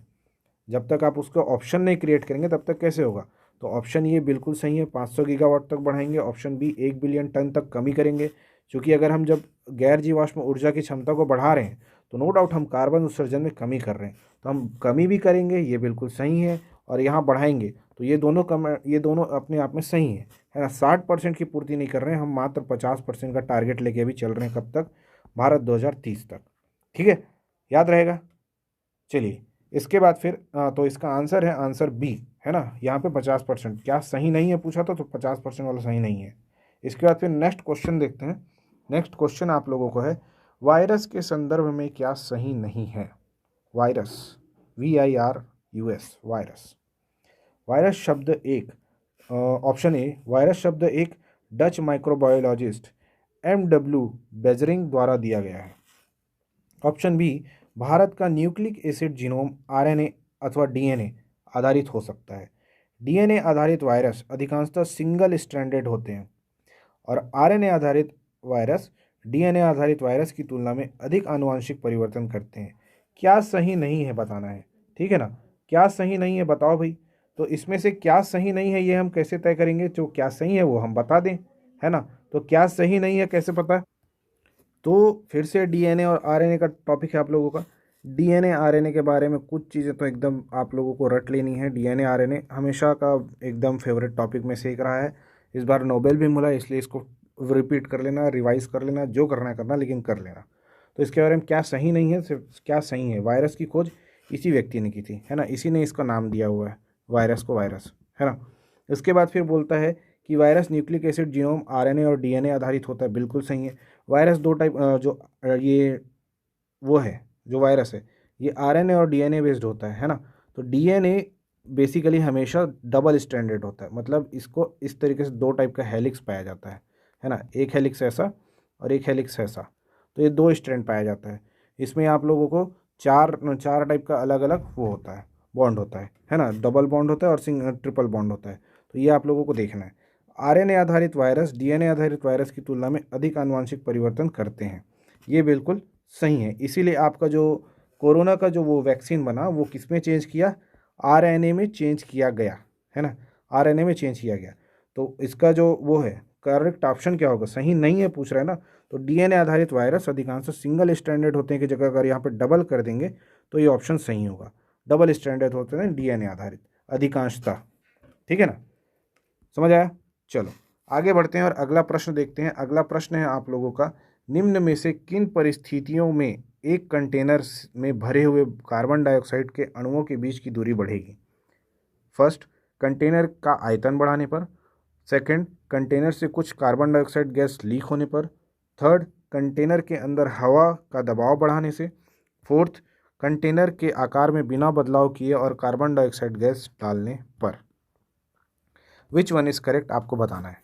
जब तक आप उसका ऑप्शन नहीं क्रिएट करेंगे तब तक कैसे होगा। तो ऑप्शन ये बिल्कुल सही है, 500 गीगावाट तक बढ़ाएंगे। ऑप्शन बी 1 बिलियन टन तक कमी करेंगे, क्योंकि अगर हम जब गैर जीवाश्म ऊर्जा की क्षमता को बढ़ा रहे हैं तो नो डाउट हम कार्बन उत्सर्जन में कमी कर रहे हैं, तो हम कमी भी करेंगे, ये बिल्कुल सही है, और यहाँ बढ़ाएंगे, तो ये दोनों अपने आप में सही है ना। 60% की पूर्ति नहीं कर रहे हैं हम, मात्र 50% का टारगेट लेके भी चल रहे हैं। कब तक? भारत 2030 तक, ठीक है, याद रहेगा। चलिए इसके बाद फिर तो इसका आंसर है आंसर बी, है ना। यहाँ पे 50% क्या सही नहीं है पूछा था, तो 50% वाला सही नहीं है। इसके बाद फिर नेक्स्ट क्वेश्चन देखते हैं। नेक्स्ट क्वेश्चन आप लोगों को है, वायरस के संदर्भ में क्या सही नहीं है। Virus, VIRUS, virus. वायरस शब्द एक, ऑप्शन ए, वायरस शब्द एक डच माइक्रोबायोलॉजिस्ट MW बेजरिंग द्वारा दिया गया है। ऑप्शन बी, भारत का न्यूक्लिक एसिड जीनोम RNA अथवा DNA आधारित हो सकता है। DNA आधारित वायरस अधिकांशतः सिंगल स्ट्रैंडेड होते हैं, और RNA आधारित वायरस DNA आधारित वायरस की तुलना में अधिक आनुवंशिक परिवर्तन करते हैं। क्या सही नहीं है बताना है, ठीक है ना। क्या सही नहीं है बताओ भाई। तो इसमें से क्या सही नहीं है ये हम कैसे तय करेंगे, जो क्या सही है वो हम बता दें, है ना। तो क्या सही नहीं है कैसे पता। तो फिर से DNA और RNA का टॉपिक है आप लोगों का। DNA RNA के बारे में कुछ चीज़ें तो एकदम आप लोगों को रट लेनी है। DNA RNA हमेशा का एकदम फेवरेट टॉपिक में से एक रहा है। इस बार नोबेल भी मिला, इसलिए इसको रिपीट कर लेना, रिवाइज कर लेना, जो करना है करना, लेकिन कर लेना। तो इसके बारे में क्या सही नहीं है, सिर्फ क्या सही है। वायरस की खोज इसी व्यक्ति ने की थी, है ना, इसी ने इसका नाम दिया हुआ है वायरस को, वायरस, है ना। इसके बाद फिर बोलता है कि virus nucleic acid genome RNA और DNA आधारित होता है, बिल्कुल सही है। वायरस दो टाइप ये वो है जो वायरस है, ये RNA और DNA बेस्ड होता है ना। तो DNA बेसिकली हमेशा डबल स्ट्रैंडेड होता है, मतलब इसको इस तरीके से दो टाइप का हेलिक्स पाया जाता है ना, एक हेलिक्स ऐसा और एक हेलिक्स ऐसा। तो ये दो स्ट्रैंड पाया जाता है। इसमें आप लोगों को चार चार टाइप का अलग अलग वो होता है, बॉन्ड होता है ना, डबल बॉन्ड होता है और ट्रिपल बॉन्ड होता है। तो ये आप लोगों को देखना है। RNA आधारित वायरस DNA आधारित वायरस की तुलना में अधिक आनुवंशिक परिवर्तन करते हैं, ये बिल्कुल सही है। इसीलिए आपका जो कोरोना का जो वो वैक्सीन बना वो किस में चेंज किया, RNA में चेंज किया गया, है ना, RNA में चेंज किया गया। तो इसका जो वो है करेक्ट ऑप्शन क्या होगा, सही नहीं है पूछ रहा है ना। तो DNA आधारित वायरस अधिकांश सिंगल स्ट्रैंडेड होते हैं, की जगह अगर यहाँ पर डबल कर देंगे तो ये ऑप्शन सही होगा। डबल स्ट्रैंडेड होते हैं DNA आधारित अधिकांशतः, ठीक है ना, समझ आया। चलो आगे बढ़ते हैं और अगला प्रश्न देखते हैं। अगला प्रश्न है आप लोगों का, निम्न में से किन परिस्थितियों में एक कंटेनर में भरे हुए कार्बन डाइऑक्साइड के अणुओं के बीच की दूरी बढ़ेगी। फर्स्ट, कंटेनर का आयतन बढ़ाने पर। सेकंड, कंटेनर से कुछ कार्बन डाइऑक्साइड गैस लीक होने पर। थर्ड, कंटेनर के अंदर हवा का दबाव बढ़ाने से। फोर्थ, कंटेनर के आकार में बिना बदलाव किए और कार्बन डाइऑक्साइड गैस डालने पर। विच वन इज करेक्ट आपको बताना है।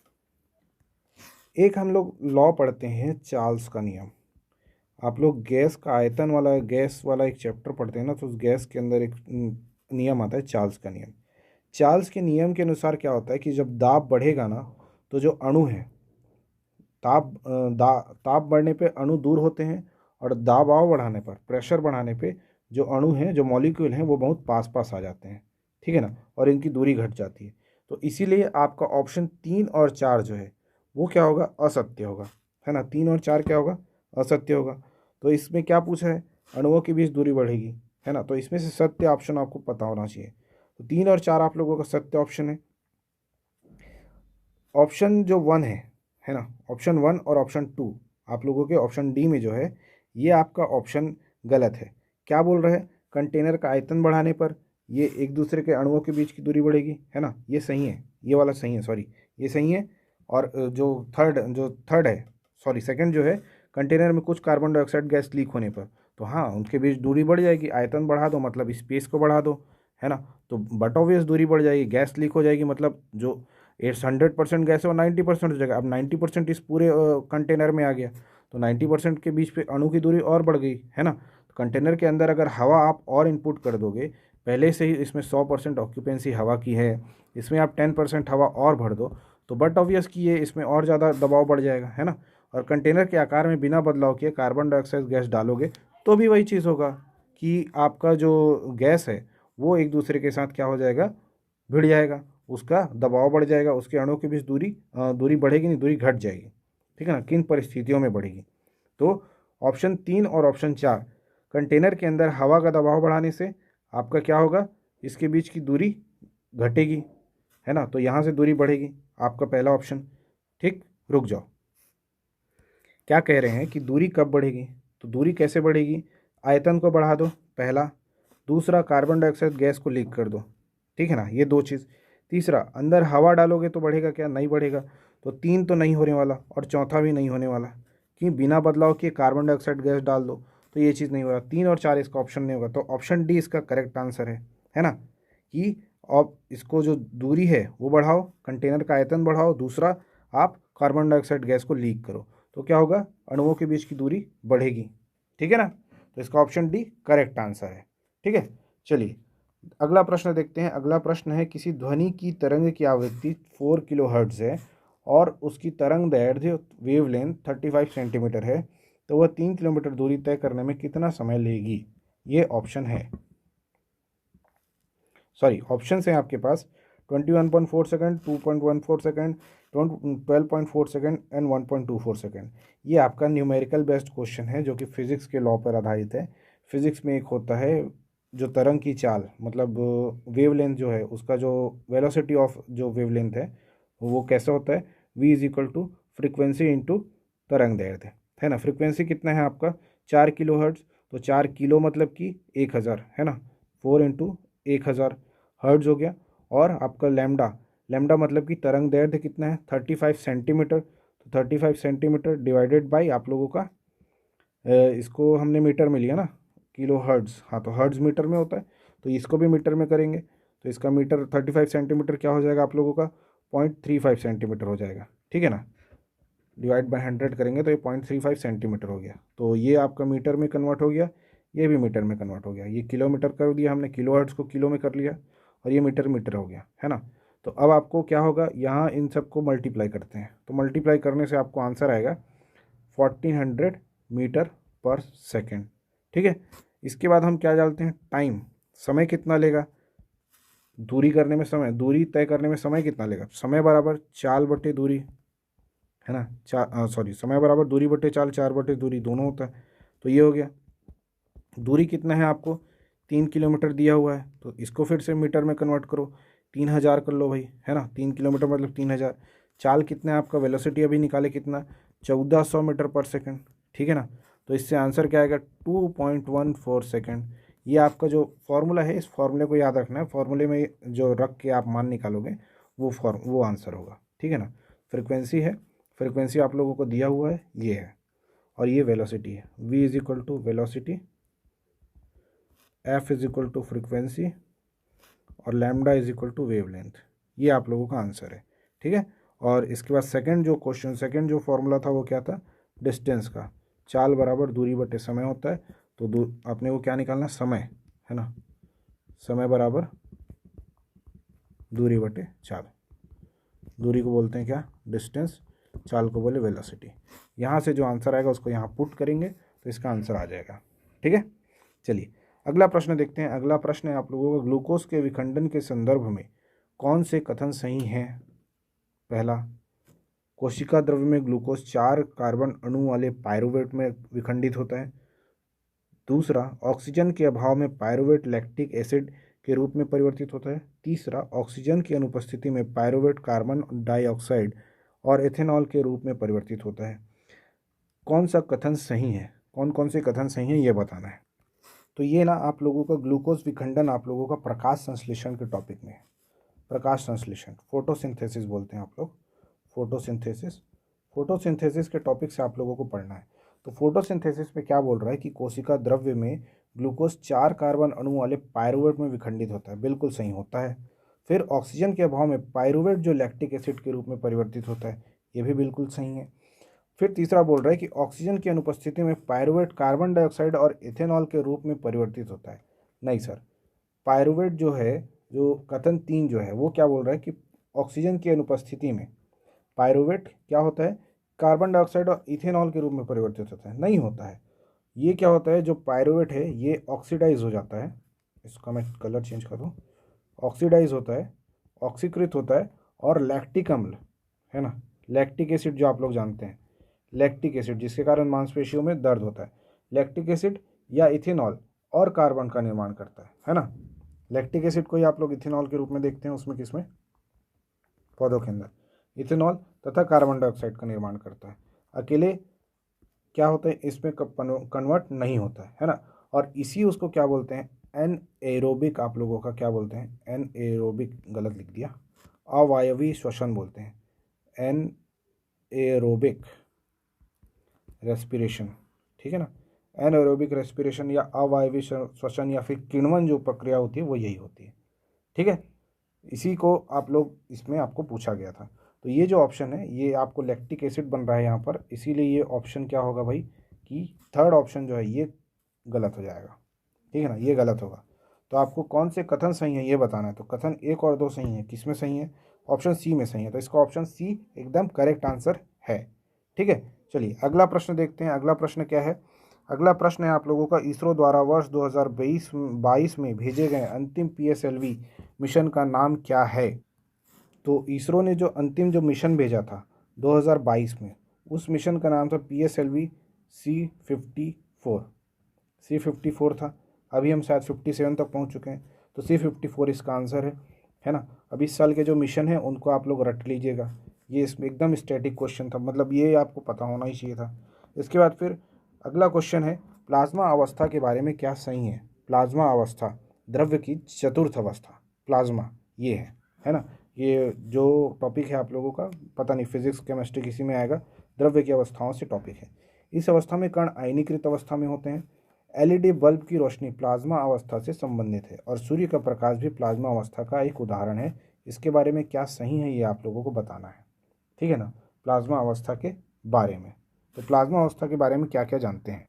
एक हम लोग लॉ पढ़ते हैं चार्ल्स का नियम। आप लोग गैस का आयतन वाला गैस वाला एक चैप्टर पढ़ते हैं ना, तो उस गैस के अंदर एक नियम आता है चार्ल्स का नियम। चार्ल्स के नियम के अनुसार क्या होता है कि जब दाब बढ़ेगा ना, तो जो अणु है ताप बढ़ने पे अणु दूर होते हैं, और दबाव बढ़ाने पर, प्रेशर बढ़ाने पे जो अणु हैं, जो मॉलिक्यूल हैं, वो बहुत पास पास आ जाते हैं, ठीक है ना, और इनकी दूरी घट जाती है। तो इसीलिए आपका ऑप्शन 3 और 4 जो है वो क्या होगा, असत्य होगा, है ना। 3 और 4 क्या होगा, असत्य होगा। तो इसमें क्या पूछा है, अणुओं के बीच दूरी बढ़ेगी, है ना, तो इसमें से सत्य ऑप्शन आपको पता होना चाहिए। तो 3 और 4 आप लोगों का सत्य ऑप्शन है। ऑप्शन जो 1 है ना, ऑप्शन 1 और ऑप्शन 2 आप लोगों के ऑप्शन डी में जो है, ये आपका ऑप्शन गलत है। क्या बोल रहे हैं, कंटेनर का आयतन बढ़ाने पर ये एक दूसरे के अणुओं के बीच की दूरी बढ़ेगी, है ना, ये सही है, ये वाला सही है, सॉरी ये सही है। और जो थर्ड है, सॉरी सेकंड जो है, कंटेनर में कुछ कार्बन डाइऑक्साइड गैस लीक होने पर, तो हाँ उनके बीच दूरी बढ़ जाएगी, आयतन बढ़ा दो मतलब स्पेस को बढ़ा दो, है ना, तो बट ऑब्वियस दूरी बढ़ जाएगी, गैस लीक हो जाएगी, मतलब जो 100% गैस है वो 90% हो जाएगा। अब 90% इस पूरे कंटेनर में आ गया, तो 90% के बीच पे अणु की दूरी और बढ़ गई, है ना। तो कंटेनर के अंदर अगर हवा आप और इनपुट कर दोगे, पहले से ही इसमें 100% ऑक्यूपेंसी हवा की है, इसमें आप 10% हवा और भर दो, तो बट ऑब्वियस कि ये इसमें और ज़्यादा दबाव बढ़ जाएगा, है ना। और कंटेनर के आकार में बिना बदलाव किए कार्बन डाइऑक्साइड गैस डालोगे तो भी वही चीज़ होगा कि आपका जो गैस है वो एक दूसरे के साथ क्या हो जाएगा, भिड़ जाएगा, उसका दबाव बढ़ जाएगा, उसके अणुओं के बीच दूरी बढ़ेगी नहीं, दूरी घट जाएगी, ठीक है ना। किन परिस्थितियों में बढ़ेगी, तो ऑप्शन 3 और ऑप्शन 4, कंटेनर के अंदर हवा का दबाव बढ़ाने से आपका क्या होगा, इसके बीच की दूरी घटेगी, है ना, तो यहाँ से दूरी बढ़ेगी, आपका पहला ऑप्शन। ठीक, रुक जाओ, क्या कह रहे हैं कि दूरी कब बढ़ेगी, तो दूरी कैसे बढ़ेगी, आयतन को बढ़ा दो पहला, दूसरा कार्बन डाइऑक्साइड गैस को लीक कर दो, ठीक है ना, ये दो चीज़। तीसरा, अंदर हवा डालोगे तो बढ़ेगा क्या, नहीं बढ़ेगा, तो 3 तो नहीं होने वाला और चौथा भी नहीं होने वाला, कि बिना बदलाव किए कार्बन डाइऑक्साइड गैस डाल दो तो ये चीज़ नहीं होगा। 3 और 4 इसका ऑप्शन नहीं होगा, तो ऑप्शन डी इसका करेक्ट आंसर है ना, कि अब इसको जो दूरी है वो बढ़ाओ, कंटेनर का आयतन बढ़ाओ, दूसरा आप कार्बन डाइऑक्साइड गैस को लीक करो, तो क्या होगा, अणुओं के बीच की दूरी बढ़ेगी, ठीक है ना। तो इसका ऑप्शन डी करेक्ट आंसर है, ठीक है। चलिए अगला प्रश्न देखते हैं। अगला प्रश्न है, किसी ध्वनि की तरंग की आवृत्ति 4 किलो हर्ट्ज है और उसकी तरंग दैर्ध्य वेवलेंथ 35 सेंटीमीटर है, तो वह 3 किलोमीटर दूरी तय करने में कितना समय लेगी। ये ऑप्शन है, सॉरी ऑप्शन है आपके पास 21.4 second, 2.14 second, 12.4 second and 1.24 second. ये आपका न्यूमेरिकल बेस्ड क्वेश्चन है जो कि फिजिक्स के लॉ पर आधारित है। फिजिक्स में एक होता है जो तरंग की चाल, मतलब वेवलेंथ जो है, उसका जो वेलोसिटी ऑफ जो वेवलेंथ है वो कैसा होता है, v is equal to frequency into तरंग दैर्ध्य, है ना। फ्रिक्वेंसी कितना है आपका 4 किलो हर्ट्ज, तो 4 किलो मतलब कि 1000, है ना, 4 इंटू 1000 हर्ट्ज हो गया। और आपका लैम्डा मतलब कि तरंग दैर्ध्य कितना है 35 सेंटीमीटर, तो 35 सेंटीमीटर डिवाइडेड बाई आप लोगों का इसको हमने मीटर में लिया ना, किलो हर्ट्ज, हाँ तो हर्ट्ज मीटर में होता है, तो इसको भी मीटर में करेंगे, तो इसका मीटर 35 सेंटीमीटर क्या हो जाएगा आप लोगों का 0.35 सेंटीमीटर हो जाएगा, ठीक है ना। डिवाइड बाय 100 करेंगे तो ये 0.35 सेंटीमीटर हो गया, तो ये आपका मीटर में कन्वर्ट हो गया, ये भी मीटर में कन्वर्ट हो गया, ये किलोमीटर कर दिया हमने, किलो हर्ट्ज को किलो में कर लिया, और ये मीटर हो गया, है ना। तो अब आपको क्या होगा, यहाँ इन सबको मल्टीप्लाई करते हैं, तो मल्टीप्लाई करने से आपको आंसर आएगा 1400 मीटर पर सेकेंड, ठीक है। इसके बाद हम क्या डालते हैं, टाइम, समय कितना लेगा दूरी करने में, समय दूरी तय करने में समय कितना लेगा, समय बराबर चाल बटे दूरी, है ना, सॉरी समय बराबर दूरी बटे चाल, 4 बटे दूरी दोनों होता है, तो ये हो गया। दूरी कितना है आपको 3 किलोमीटर दिया हुआ है, तो इसको फिर से मीटर में कन्वर्ट करो, 3000 कर लो भाई, है ना, 3 किलोमीटर मतलब 3000। चाल कितना है आपका, वेलोसिटी अभी निकाले कितना 1400 मीटर पर सेकंड, ठीक है ना। तो इससे आंसर क्या आएगा 2.14 सेकंड। ये आपका जो फॉर्मूला है, इस फॉर्मूले को याद रखना है, फॉर्मूले में जो रख के आप मान निकालोगे वो आंसर होगा, ठीक है ना। फ्रिक्वेंसी है, फ्रिक्वेंसी आप लोगों को दिया हुआ है ये है, और ये वेलोसिटी है, v is equal to velocity F is equal to frequency और lambda is equal to wavelength. ये आप लोगों का आंसर है, ठीक है। और इसके बाद सेकंड जो फॉर्मूला था वो क्या था, डिस्टेंस का। चाल बराबर दूरी बटे समय होता है, तो अपने को क्या निकालना, समय, है ना। समय बराबर दूरी बटे चाल। दूरी को बोलते हैं क्या, डिस्टेंस, चाल को बोले वेलोसिटी। यहाँ से जो आंसर आएगा उसको यहाँ पुट करेंगे तो इसका आंसर आ जाएगा, ठीक है। चलिए अगला प्रश्न देखते हैं। अगला प्रश्न है आप लोगों का, ग्लूकोज के विखंडन के संदर्भ में कौन से कथन सही हैं। पहला, कोशिका द्रव्य में ग्लूकोज 4 कार्बन अणु वाले पायरुवेट में विखंडित होता है। दूसरा, ऑक्सीजन के अभाव में पायरुवेट लैक्टिक एसिड के रूप में परिवर्तित होता है। तीसरा, ऑक्सीजन की अनुपस्थिति में पायरुवेट कार्बन डाइऑक्साइड और एथेनॉल के रूप में परिवर्तित होता है। कौन सा कथन सही है, कौन कौन से कथन सही हैं ये बताना है। तो ये ना आप लोगों का ग्लूकोज विखंडन आप लोगों का प्रकाश संश्लेषण के टॉपिक में है। प्रकाश संश्लेषण, फोटोसिंथेसिस बोलते हैं आप लोग, फोटोसिंथेसिस के टॉपिक से आप लोगों को पढ़ना है। तो फोटोसिंथेसिस में क्या बोल रहा है कि कोशिका द्रव्य में ग्लूकोज 4 कार्बन अणु वाले पायरुवेट में विखंडित होता है, बिल्कुल सही होता है। फिर ऑक्सीजन के अभाव में पायरुवेट जो लैक्टिक एसिड के रूप में परिवर्तित होता है, ये भी बिल्कुल सही है। फिर तीसरा बोल रहा है कि ऑक्सीजन की अनुपस्थिति में पायरुवेट कार्बन डाइऑक्साइड और इथेनॉल के रूप में परिवर्तित होता है। नहीं सर, पायरुवेट जो है, जो कथन 3 जो है वो क्या बोल रहा है कि ऑक्सीजन की अनुपस्थिति में पायरुवेट क्या होता है, कार्बन डाइऑक्साइड और इथेनॉल के रूप में परिवर्तित होता है। नहीं होता है। ये क्या होता है, जो पायरुवेट है ये ऑक्सीडाइज हो जाता है। इसका मैं कलर चेंज कर दूँ, ऑक्सीडाइज होता है, ऑक्सीकृत होता है और लैक्टिक अम्ल, है ना, लैक्टिक एसिड जो आप लोग जानते हैं, लैक्टिक एसिड जिसके कारण मांसपेशियों में दर्द होता है, लैक्टिक एसिड या इथेनॉल और कार्बन का निर्माण करता है ना। लैक्टिक एसिड को ही आप लोग इथेनॉल के रूप में देखते हैं, उसमें किसमें, पौधों के अंदर इथेनॉल तथा कार्बन डाइऑक्साइड का निर्माण करता है। अकेले क्या होता है, इसमें कन्वर्ट नहीं होता है ना। और इसी उसको क्या बोलते हैं, एन एरोबिक, आप लोगों का क्या बोलते हैं, एन एरोबिक गलत लिख दिया, अवायवीय श्वसन बोलते हैं, एन एरोबिक रेस्पिरेशन, ठीक है ना। एनाएरोबिक रेस्पिरेशन या अवायवीय श्वसन या फिर किण्वन जो प्रक्रिया होती है वो यही होती है, ठीक है। इसी को आप लोग इसमें आपको पूछा गया था। तो ये जो ऑप्शन है ये आपको लैक्टिक एसिड बन रहा है यहाँ पर, इसीलिए ये ऑप्शन क्या होगा भाई कि थर्ड ऑप्शन जो है ये गलत हो जाएगा, ठीक है ना, ये गलत होगा। तो आपको कौन से कथन सही है ये बताना है। तो कथन 1 और 2 सही है, किस में सही है, ऑप्शन सी में सही है। तो इसका ऑप्शन सी एकदम करेक्ट आंसर है, ठीक है। चलिए अगला प्रश्न देखते हैं। अगला प्रश्न क्या है, अगला प्रश्न है आप लोगों का, इसरो द्वारा वर्ष 2022 में भेजे गए अंतिम PSLV मिशन का नाम क्या है। तो इसरो ने जो अंतिम जो मिशन भेजा था 2022 में, उस मिशन का नाम था PSLV C54 था। अभी हम शायद 57 तक पहुंच चुके हैं, तो C54 इसका आंसर है ना। अब इस साल के जो मिशन है उनको आप लोग रट लीजिएगा, ये इसमें एकदम स्टैटिक क्वेश्चन था, मतलब ये आपको पता होना ही चाहिए था। इसके बाद फिर अगला क्वेश्चन है, प्लाज्मा अवस्था के बारे में क्या सही है। प्लाज्मा अवस्था द्रव्य की चतुर्थ अवस्था, प्लाज्मा ये है ना। ये जो टॉपिक है आप लोगों का, पता नहीं फिजिक्स केमिस्ट्री किसी में आएगा, द्रव्य की अवस्थाओं से टॉपिक है। इस अवस्था में कण आयनीकृत अवस्था में होते हैं। LED बल्ब की रोशनी प्लाज्मा अवस्था से संबंधित है और सूर्य का प्रकाश भी प्लाज्मा अवस्था का एक उदाहरण है। इसके बारे में क्या सही है ये आप लोगों को बताना है, ठीक है ना, प्लाज्मा अवस्था के बारे में। तो प्लाज्मा अवस्था के बारे में क्या क्या जानते हैं।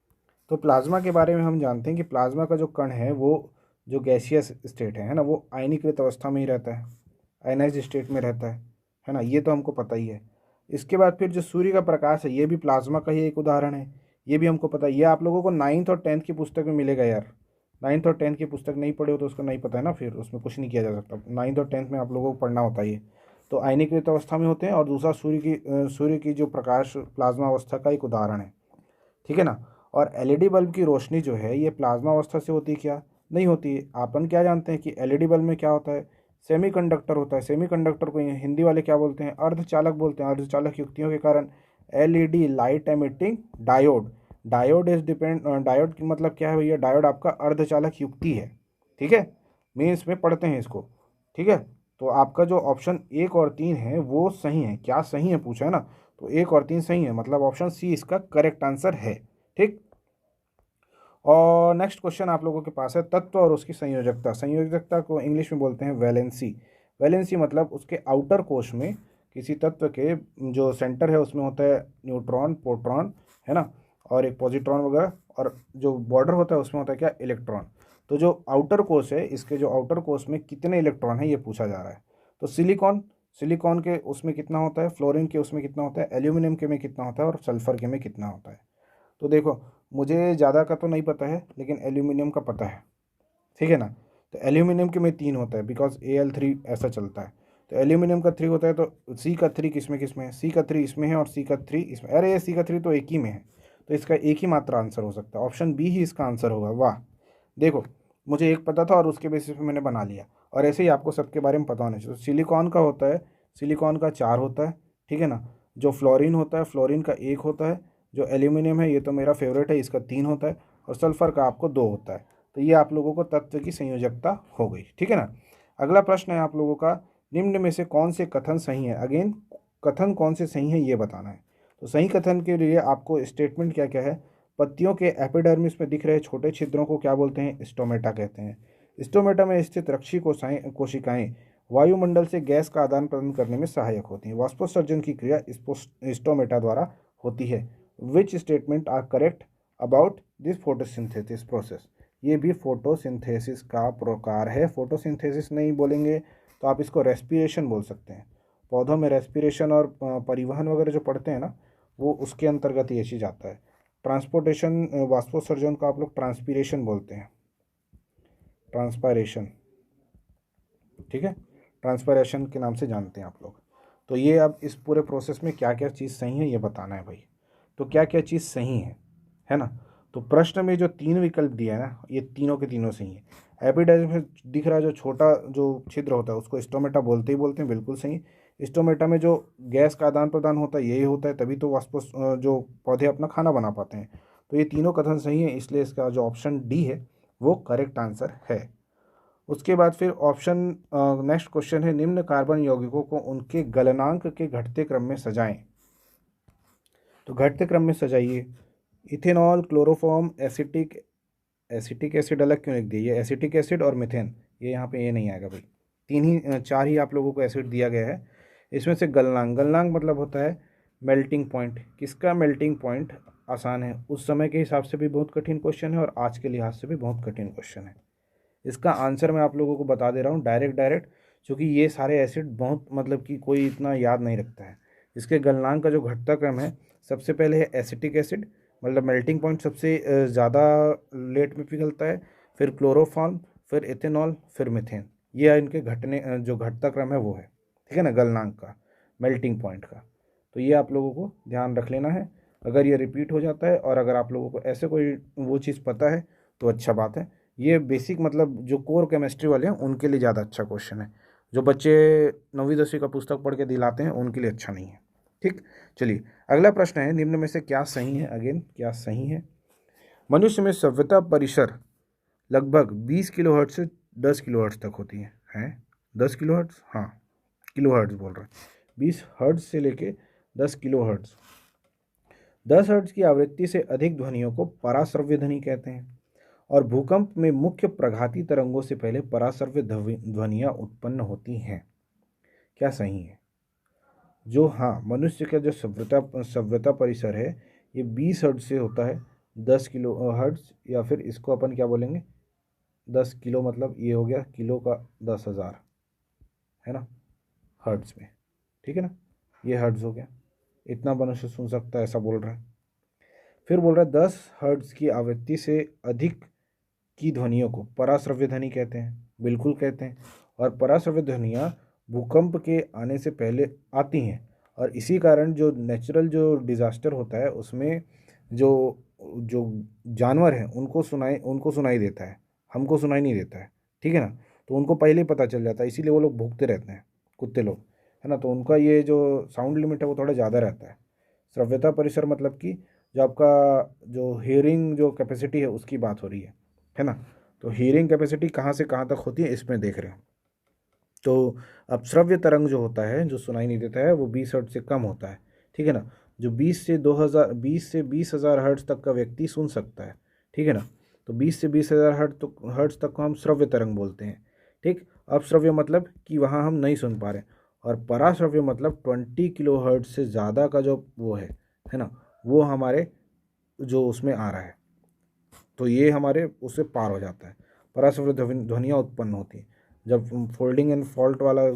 तो प्लाज्मा के बारे में हम जानते हैं कि प्लाज्मा का जो कण है वो जो गैसियस स्टेट है ना, वो आयनीकृत अवस्था में ही रहता है, आयनाइज स्टेट में रहता है ना, ये तो हमको पता ही है। इसके बाद फिर जो सूर्य का प्रकाश है ये भी प्लाज्मा का ही एक उदाहरण है, ये भी हमको पता है। ये आप लोगों को 9th और 10th की पुस्तक में मिलेगा यार। 9th और 10th की पुस्तक नहीं पढ़े हो तो उसको नहीं पता है ना, फिर उसमें कुछ नहीं किया जा सकता। 9th और 10th में आप लोगों को पढ़ना होता है ये। तो आयनीकृत अवस्था में होते हैं और दूसरा सूर्य की जो प्रकाश प्लाज्मा अवस्था का एक उदाहरण है, ठीक है ना। और LED बल्ब की रोशनी जो है ये प्लाज्मा अवस्था से होती है क्या, नहीं होती है। अपन क्या जानते हैं कि LED बल्ब में क्या होता है, सेमीकंडक्टर होता है। सेमीकंडक्टर को हिंदी वाले क्या बोलते हैं, अर्धचालक बोलते हैं। अर्धचालक युक्तियों के कारण LED light emitting diode, diode is depend, diode की मतलब क्या है भैया, डायोड आपका अर्धचालक युक्ति है, ठीक है, मेंस में पढ़ते हैं इसको, ठीक है। तो आपका जो ऑप्शन 1 और 3 है वो सही है, क्या सही है पूछा है ना, तो 1 और 3 सही है, मतलब ऑप्शन सी इसका करेक्ट आंसर है, ठीक। और नेक्स्ट क्वेश्चन आप लोगों के पास है तत्व और उसकी संयोजकता। संयोजकता को इंग्लिश में बोलते हैं वैलेंसी। वैलेंसी मतलब उसके आउटर कोश में किसी तत्व के जो सेंटर है उसमें होता है न्यूट्रॉन, प्रोटॉन, है ना, और एक पॉजिट्रॉन वगैरह, और जो बॉर्डर होता है उसमें होता है क्या, इलेक्ट्रॉन। तो जो आउटर कोश है, इसके जो आउटर कोश में कितने इलेक्ट्रॉन है ये पूछा जा रहा है। तो सिलिकॉन, सिलिकॉन के उसमें कितना होता है, फ्लोरीन के उसमें कितना होता है, एल्यूमिनियम के में कितना होता है, और सल्फर के में कितना होता है। तो देखो, मुझे ज़्यादा का तो नहीं पता है लेकिन एल्यूमिनियम का पता है, ठीक है ना। तो एल्यूमिनियम के में 3 होता है, बिकॉज Al3 ऐसा चलता है। तो एल्यूमिनियम का 3 होता है, तो सी का 3 किस में किस में है, सी का 3 इसमें है और सी का 3 इसमें। अरे ये सी का 3 तो एक ही में है, तो इसका एक ही मात्र आंसर हो सकता है, ऑप्शन बी ही इसका आंसर होगा। वाह, देखो मुझे एक पता था और उसके बेसिस पे मैंने बना लिया, और ऐसे ही आपको सबके बारे में पता होना चाहिए। तो सिलिकॉन का होता है, सिलिकॉन का 4 होता है, ठीक है ना। जो फ्लोरीन होता है, फ्लोरीन का 1 होता है। जो एल्यूमिनियम है, ये तो मेरा फेवरेट है, इसका 3 होता है। और सल्फर का आपको 2 होता है। तो ये आप लोगों को तत्व की संयोजकता हो गई, ठीक है ना। अगला प्रश्न है आप लोगों का, निम्न में से कौन से कथन सही है। अगेन, कथन कौन से सही है ये बताना है। तो सही कथन के लिए आपको स्टेटमेंट क्या क्या है, पत्तियों के एपिडर्मिस में दिख रहे छोटे छिद्रों को क्या बोलते हैं, स्टोमेटा कहते हैं। स्टोमेटा में स्थित रक्षी कोशिकाएं वायुमंडल से गैस का आदान प्रदान करने में सहायक होती हैं। वाष्पोत्सर्जन की क्रिया स्टोमेटा द्वारा होती है। Which statement are correct about this photosynthesis process. ये भी फोटोसिंथेसिस का प्रकार है। फोटोसिंथेसिस नहीं बोलेंगे तो आप इसको रेस्पिरेशन बोल सकते हैं। पौधों में रेस्पिरेशन और परिवहन वगैरह जो पढ़ते हैं ना, वो उसके अंतर्गत ये चीज़ आता है। ट्रांसपोर्टेशन, वाष्पोत्सर्जन को आप लोग ट्रांसपीरेशन बोलते हैं, ट्रांसपायरेशन, ठीक है, ट्रांसपायरेशन के नाम से जानते हैं आप लोग। तो ये अब इस पूरे प्रोसेस में क्या क्या चीज़ सही है ये बताना है भाई। तो क्या क्या चीज़ सही है ना। तो प्रश्न में जो 3 विकल्प दिया है ना, ये तीनों के तीनों सही है। एपिडर्मिस में दिख रहा है जो छोटा जो छिद्र होता है उसको स्टोमेटा बोलते ही बोलते हैं, बिल्कुल सही। स्टोमेटा में जो गैस का आदान प्रदान होता है यही होता है, तभी तो जो पौधे अपना खाना बना पाते हैं। तो ये तीनों कथन सही है, इसलिए इसका जो ऑप्शन डी है वो करेक्ट आंसर है। उसके बाद फिर ऑप्शन, नेक्स्ट क्वेश्चन है, निम्न कार्बन यौगिकों को उनके गलनांक के घटते क्रम में सजाएं। तो घटते क्रम में सजाइए। Ethanol, chloroform, acetic, acetic acid अलग क्यों लिख दिया, ये एसिटिक एसिड और मिथेन, ये यहाँ पे ये नहीं आएगा भाई। 4 ही आप लोगों को एसिड दिया गया है। इसमें से गलनांक, गलनांक मतलब होता है मेल्टिंग पॉइंट। किसका मेल्टिंग पॉइंट आसान है, उस समय के हिसाब से भी बहुत कठिन क्वेश्चन है और आज के लिहाज से भी बहुत कठिन क्वेश्चन है। इसका आंसर मैं आप लोगों को बता दे रहा हूँ डायरेक्ट डायरेक्ट, क्योंकि ये सारे एसिड बहुत मतलब कि कोई इतना याद नहीं रखता है। इसके गलनांक का जो घटता क्रम है, सबसे पहले है एसिटिक एसिड, मतलब मेल्टिंग पॉइंट सबसे ज़्यादा लेट में पिघलता है। फिर क्लोरोफॉर्म, फिर इथेनॉल, फिर मिथेन। ये इनके घटने जो घटता क्रम है वो है, ठीक है ना, गलनांक का, मेल्टिंग पॉइंट का। तो ये आप लोगों को ध्यान रख लेना है। अगर ये रिपीट हो जाता है और अगर आप लोगों को ऐसे कोई वो चीज़ पता है तो अच्छा बात है। ये बेसिक मतलब जो कोर केमिस्ट्री वाले हैं उनके लिए ज़्यादा अच्छा क्वेश्चन है। जो बच्चे 9वीं 10वीं का पुस्तक पढ़ के दिलाते हैं उनके लिए अच्छा नहीं है, ठीक। चलिए, अगला प्रश्न है, निम्न में से क्या सही है। अगेन, क्या सही है। मनुष्य में सभ्यता परिसर लगभग 20 किलोहर्ट्ज से 10 किलोहर्ट्ज तक होती है 10 किलोहर्ट्ज, हाँ, किलोहर्ट्ज बोल रहे हैं। 20 हर्ट्ज से लेके 10 किलोहर्ट्ज। 10 हर्ट्ज की आवृत्ति से अधिक ध्वनियों को पराश्रव्य ध्वनि कहते हैं। और भूकंप में मुख्य प्रघाती तरंगों से पहले पराश्रव्य ध्वनियाँ उत्पन्न होती हैं। क्या सही है। जो, हाँ, मनुष्य का जो सभ्यता परिसर है ये 20 हर्ट्ज से होता है 10 किलो हर्ट्ज, या फिर इसको अपन क्या बोलेंगे, 10 किलो मतलब ये हो गया किलो का 10,000, है ना, हर्ट्ज में, ठीक है ना। ये हर्ट्ज हो गया, इतना मनुष्य सुन सकता है ऐसा बोल रहा है। फिर बोल रहा है 10 हर्ट्ज की आवृत्ति से अधिक की ध्वनियों को पराश्रव्य ध्वनि कहते हैं, बिल्कुल कहते हैं। और पराश्रव्य ध्वनियाँ भूकंप के आने से पहले आती हैं, और इसी कारण जो नेचुरल जो डिज़ास्टर होता है उसमें जो जो जानवर हैं उनको सुनाई देता है, हमको सुनाई नहीं देता है, ठीक है ना। तो उनको पहले ही पता चल जाता है, इसीलिए वो लोग भूकते रहते हैं, कुत्ते लोग, है ना। तो उनका ये जो साउंड लिमिट है वो थोड़ा ज़्यादा रहता है। श्रव्यता परिसर मतलब कि जो आपका जो हियरिंग जो कैपेसिटी है उसकी बात हो रही है ना। तो हियरिंग कैपेसिटी कहाँ से कहाँ तक होती है इसमें देख रहे हैं। तो अब श्रव्य तरंग जो होता है, जो सुनाई नहीं देता है, वो 20 हर्ट्ज से कम होता है, ठीक है ना। जो 20 से 2000 20 से 20,000 हर्ट्ज तक का व्यक्ति सुन सकता है, ठीक है ना। तो 20 से 20,000 हर्ट्ज तक को हम श्रव्य तरंग बोलते हैं। ठीक, अपश्रव्य मतलब कि वहाँ हम नहीं सुन पा रहे, और पराश्रव्य मतलब 20 किलो हर्ट्ज से ज़्यादा का जो वो है ना, वो हमारे जो उसमें आ रहा है, तो ये हमारे उससे पार हो जाता है। पराश्रव्य ध्वनियाँ उत्पन्न होती हैं। जब फोल्डिंग एंड फॉल्ट वाला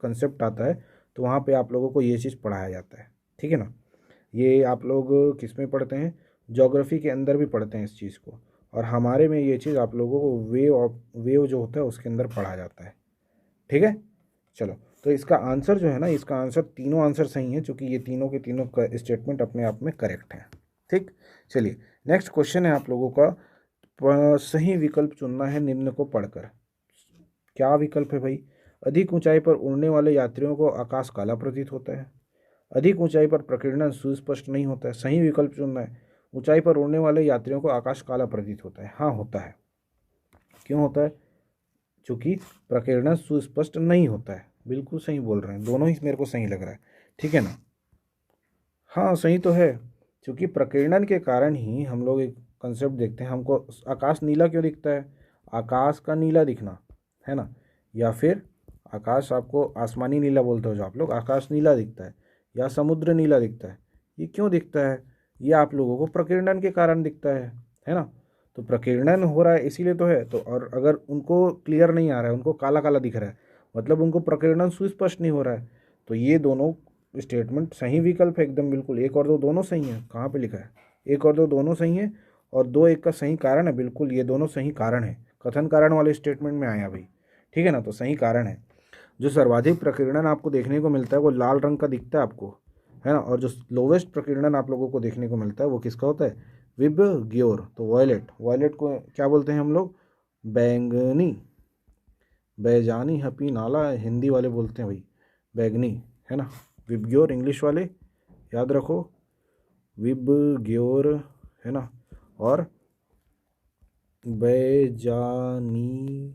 कंसेप्ट आता है तो वहाँ पे आप लोगों को ये चीज़ पढ़ाया जाता है। ठीक है ना, ये आप लोग किस में पढ़ते हैं, ज्योग्राफी के अंदर भी पढ़ते हैं इस चीज़ को, और हमारे में ये चीज़ आप लोगों को वेव जो होता है उसके अंदर पढ़ा जाता है। ठीक है, चलो, तो इसका आंसर जो है ना, इसका आंसर, तीनों आंसर सही है, क्योंकि ये तीनों के तीनों स्टेटमेंट अपने आप में करेक्ट हैं। ठीक, चलिए नेक्स्ट क्वेश्चन है आप लोगों का, सही विकल्प चुनना है निम्न को पढ़कर। क्या विकल्प है भाई? अधिक ऊंचाई पर उड़ने वाले यात्रियों को आकाश काला प्रतीत होता है, अधिक ऊंचाई पर प्रकीर्णन सुस्पष्ट नहीं होता है। सही विकल्प चुनना है। ऊंचाई पर उड़ने वाले यात्रियों को आकाश काला प्रतीत होता है। हाँ, होता है। क्यों होता है? क्योंकि प्रकीर्णन सुस्पष्ट नहीं होता है। बिल्कुल सही बोल रहे हैं, दोनों ही मेरे को सही लग रहा है। ठीक है ना? हाँ, सही तो है, क्योंकि प्रकीर्णन के कारण ही हम लोग एक कंसेप्ट देखते हैं। हमको आकाश नीला क्यों दिखता है? आकाश का नीला दिखना, है ना, या फिर आकाश, आपको आसमानी नीला बोलते हो जो आप लोग, आकाश नीला दिखता है या समुद्र नीला दिखता है, ये क्यों दिखता है? ये आप लोगों को प्रकीर्णन के कारण दिखता है ना। तो प्रकीर्णन हो रहा है इसीलिए तो है। तो और अगर उनको क्लियर नहीं आ रहा है, उनको काला काला दिख रहा है, मतलब उनको प्रकीर्णन सुस्पष्ट नहीं हो रहा है, तो ये दोनों स्टेटमेंट सही विकल्प है एकदम बिल्कुल। एक और दो दोनों सही है, कहाँ पे लिखा है? एक और दो दोनों सही है, और दो एक का सही कारण है। बिल्कुल, ये दोनों सही कारण है, कथन कारण वाले स्टेटमेंट में आया भाई। ठीक है ना, तो सही कारण है। जो सर्वाधिक प्रकीर्णन आपको देखने को मिलता है वो लाल रंग का दिखता है आपको, है ना, और जो लोवेस्ट प्रकीर्णन आप लोगों को देखने को मिलता है वो किसका होता है? विब ग्योर, तो वॉयलेट। वॉयलेट को क्या बोलते हैं हम लोग? बैंगनी, बैजानी, हपी नाला हिंदी वाले बोलते हैं भाई, बैगनी, है ना। विबग्योर इंग्लिश वाले, याद रखो, विबग्योर, है ना, और बैजानी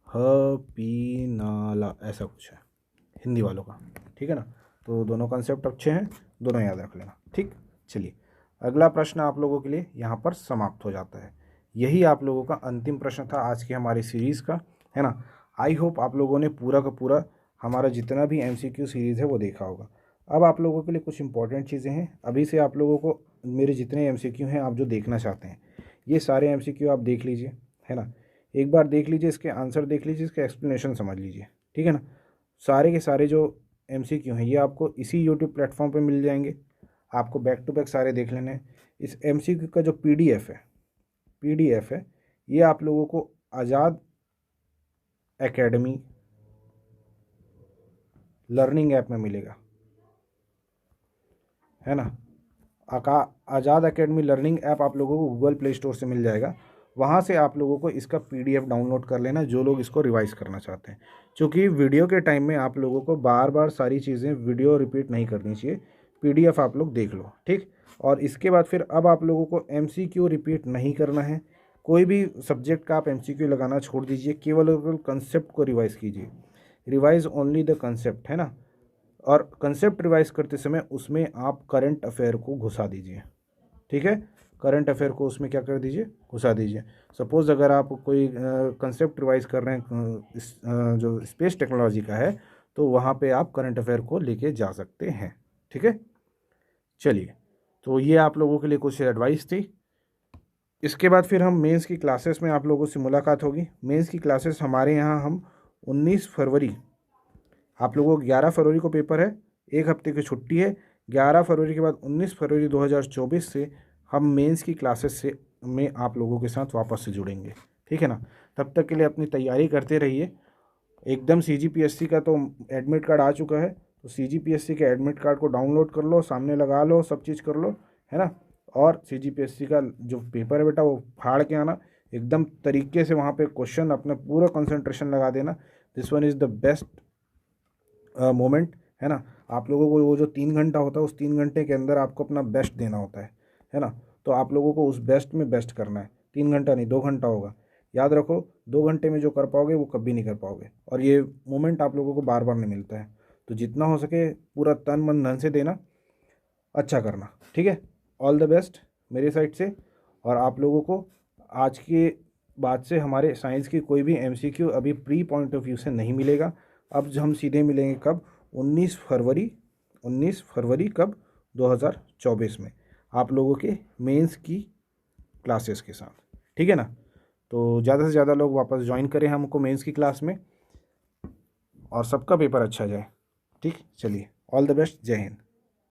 हपी नाला, ऐसा कुछ है हिंदी वालों का। ठीक है ना, तो दोनों कॉन्सेप्ट अच्छे हैं, दोनों याद रख लेना। ठीक, चलिए अगला प्रश्न आप लोगों के लिए यहाँ पर समाप्त हो जाता है। यही आप लोगों का अंतिम प्रश्न था आज की हमारी सीरीज़ का, है ना। आई होप आप लोगों ने पूरा का पूरा हमारा जितना भी MCQ सीरीज़ है वो देखा होगा। अब आप लोगों के लिए कुछ इंपॉर्टेंट चीज़ें हैं। अभी से आप लोगों को मेरे जितने MCQ हैं आप जो देखना चाहते हैं, ये सारे MCQ आप देख लीजिए, है ना। एक बार देख लीजिए, इसके आंसर देख लीजिए, इसके एक्सप्लेनेशन समझ लीजिए। ठीक है ना। सारे के सारे जो MCQ हैं ये आपको इसी यूट्यूब प्लेटफॉर्म पे मिल जाएंगे। आपको बैक टू बैक सारे देख लेने हैं। इस MCQ का जो PDF है, ये आप लोगों को आज़ाद एकेडमी लर्निंग ऐप में मिलेगा, है ना। आज़ाद एकेडमी लर्निंग ऐप आप लोगों को गूगल प्ले स्टोर से मिल जाएगा। वहाँ से आप लोगों को इसका PDF डाउनलोड कर लेना, जो लोग इसको रिवाइज़ करना चाहते हैं। क्योंकि वीडियो के टाइम में आप लोगों को बार बार सारी चीज़ें वीडियो रिपीट नहीं करनी चाहिए, PDF आप लोग देख लो। ठीक, और इसके बाद फिर अब आप लोगों को MCQ रिपीट नहीं करना है। कोई भी सब्जेक्ट का आप MCQ लगाना छोड़ दीजिए, केवल कंसेप्ट को रिवाइज़ कीजिए। रिवाइज ओनली द कंसेप्ट, है ना। और कंसेप्ट रिवाइज करते समय उसमें आप करंट अफेयर को घुसा दीजिए। ठीक है, करंट अफेयर को उसमें क्या कर दीजिए? घुसा दीजिए। सपोज़ अगर आप कोई कंसेप्ट रिवाइज कर रहे हैं जो स्पेस टेक्नोलॉजी का है, तो वहाँ पे आप करंट अफेयर को लेके जा सकते हैं। ठीक है, चलिए, तो ये आप लोगों के लिए कुछ एडवाइस थी। इसके बाद फिर हम मेंस की क्लासेस में आप लोगों से मुलाकात होगी। मेंस की क्लासेस हमारे यहाँ हम 19 फरवरी, आप लोगों को 11 फरवरी को पेपर है, एक हफ्ते की छुट्टी है। 11 फरवरी के बाद 19 फरवरी 2024 से हम मेंस की क्लासेस से में आप लोगों के साथ वापस से जुड़ेंगे। ठीक है ना। तब तक के लिए अपनी तैयारी करते रहिए। एकदम CGPSC का तो एडमिट कार्ड आ चुका है, तो CGPSC के एडमिट कार्ड को डाउनलोड कर लो, सामने लगा लो, सब चीज़ कर लो, है ना। और CGPSC का जो पेपर है बेटा वो फाड़ के आना एकदम तरीके से, वहाँ पे क्वेश्चन अपना पूरा कंसंट्रेशन लगा देना। This one is the best moment, है ना। आप लोगों को वो जो 3 घंटा होता है, उस 3 घंटे के अंदर आपको अपना बेस्ट देना होता है ना। तो आप लोगों को उस बेस्ट में बेस्ट करना है। 3 घंटा नहीं, 2 घंटा होगा। याद रखो, 2 घंटे में जो कर पाओगे वो कभी नहीं कर पाओगे, और ये मोमेंट आप लोगों को बार बार नहीं मिलता है। तो जितना हो सके पूरा तन मन धन से देना, अच्छा करना। ठीक है, ऑल द बेस्ट मेरी साइड से। और आप लोगों को आज के बाद से हमारे साइंस की कोई भी एमसीक्यू अभी प्री पॉइंट ऑफ व्यू से नहीं मिलेगा। अब जो हम सीधे मिलेंगे कब, 19 फरवरी कब, 2024 में, आप लोगों के मेंस की क्लासेस के साथ। ठीक है ना। तो ज़्यादा से ज़्यादा लोग वापस ज्वाइन करें हमको मेंस की क्लास में, और सबका पेपर अच्छा जाए। ठीक, चलिए, ऑल द बेस्ट, जय हिंद।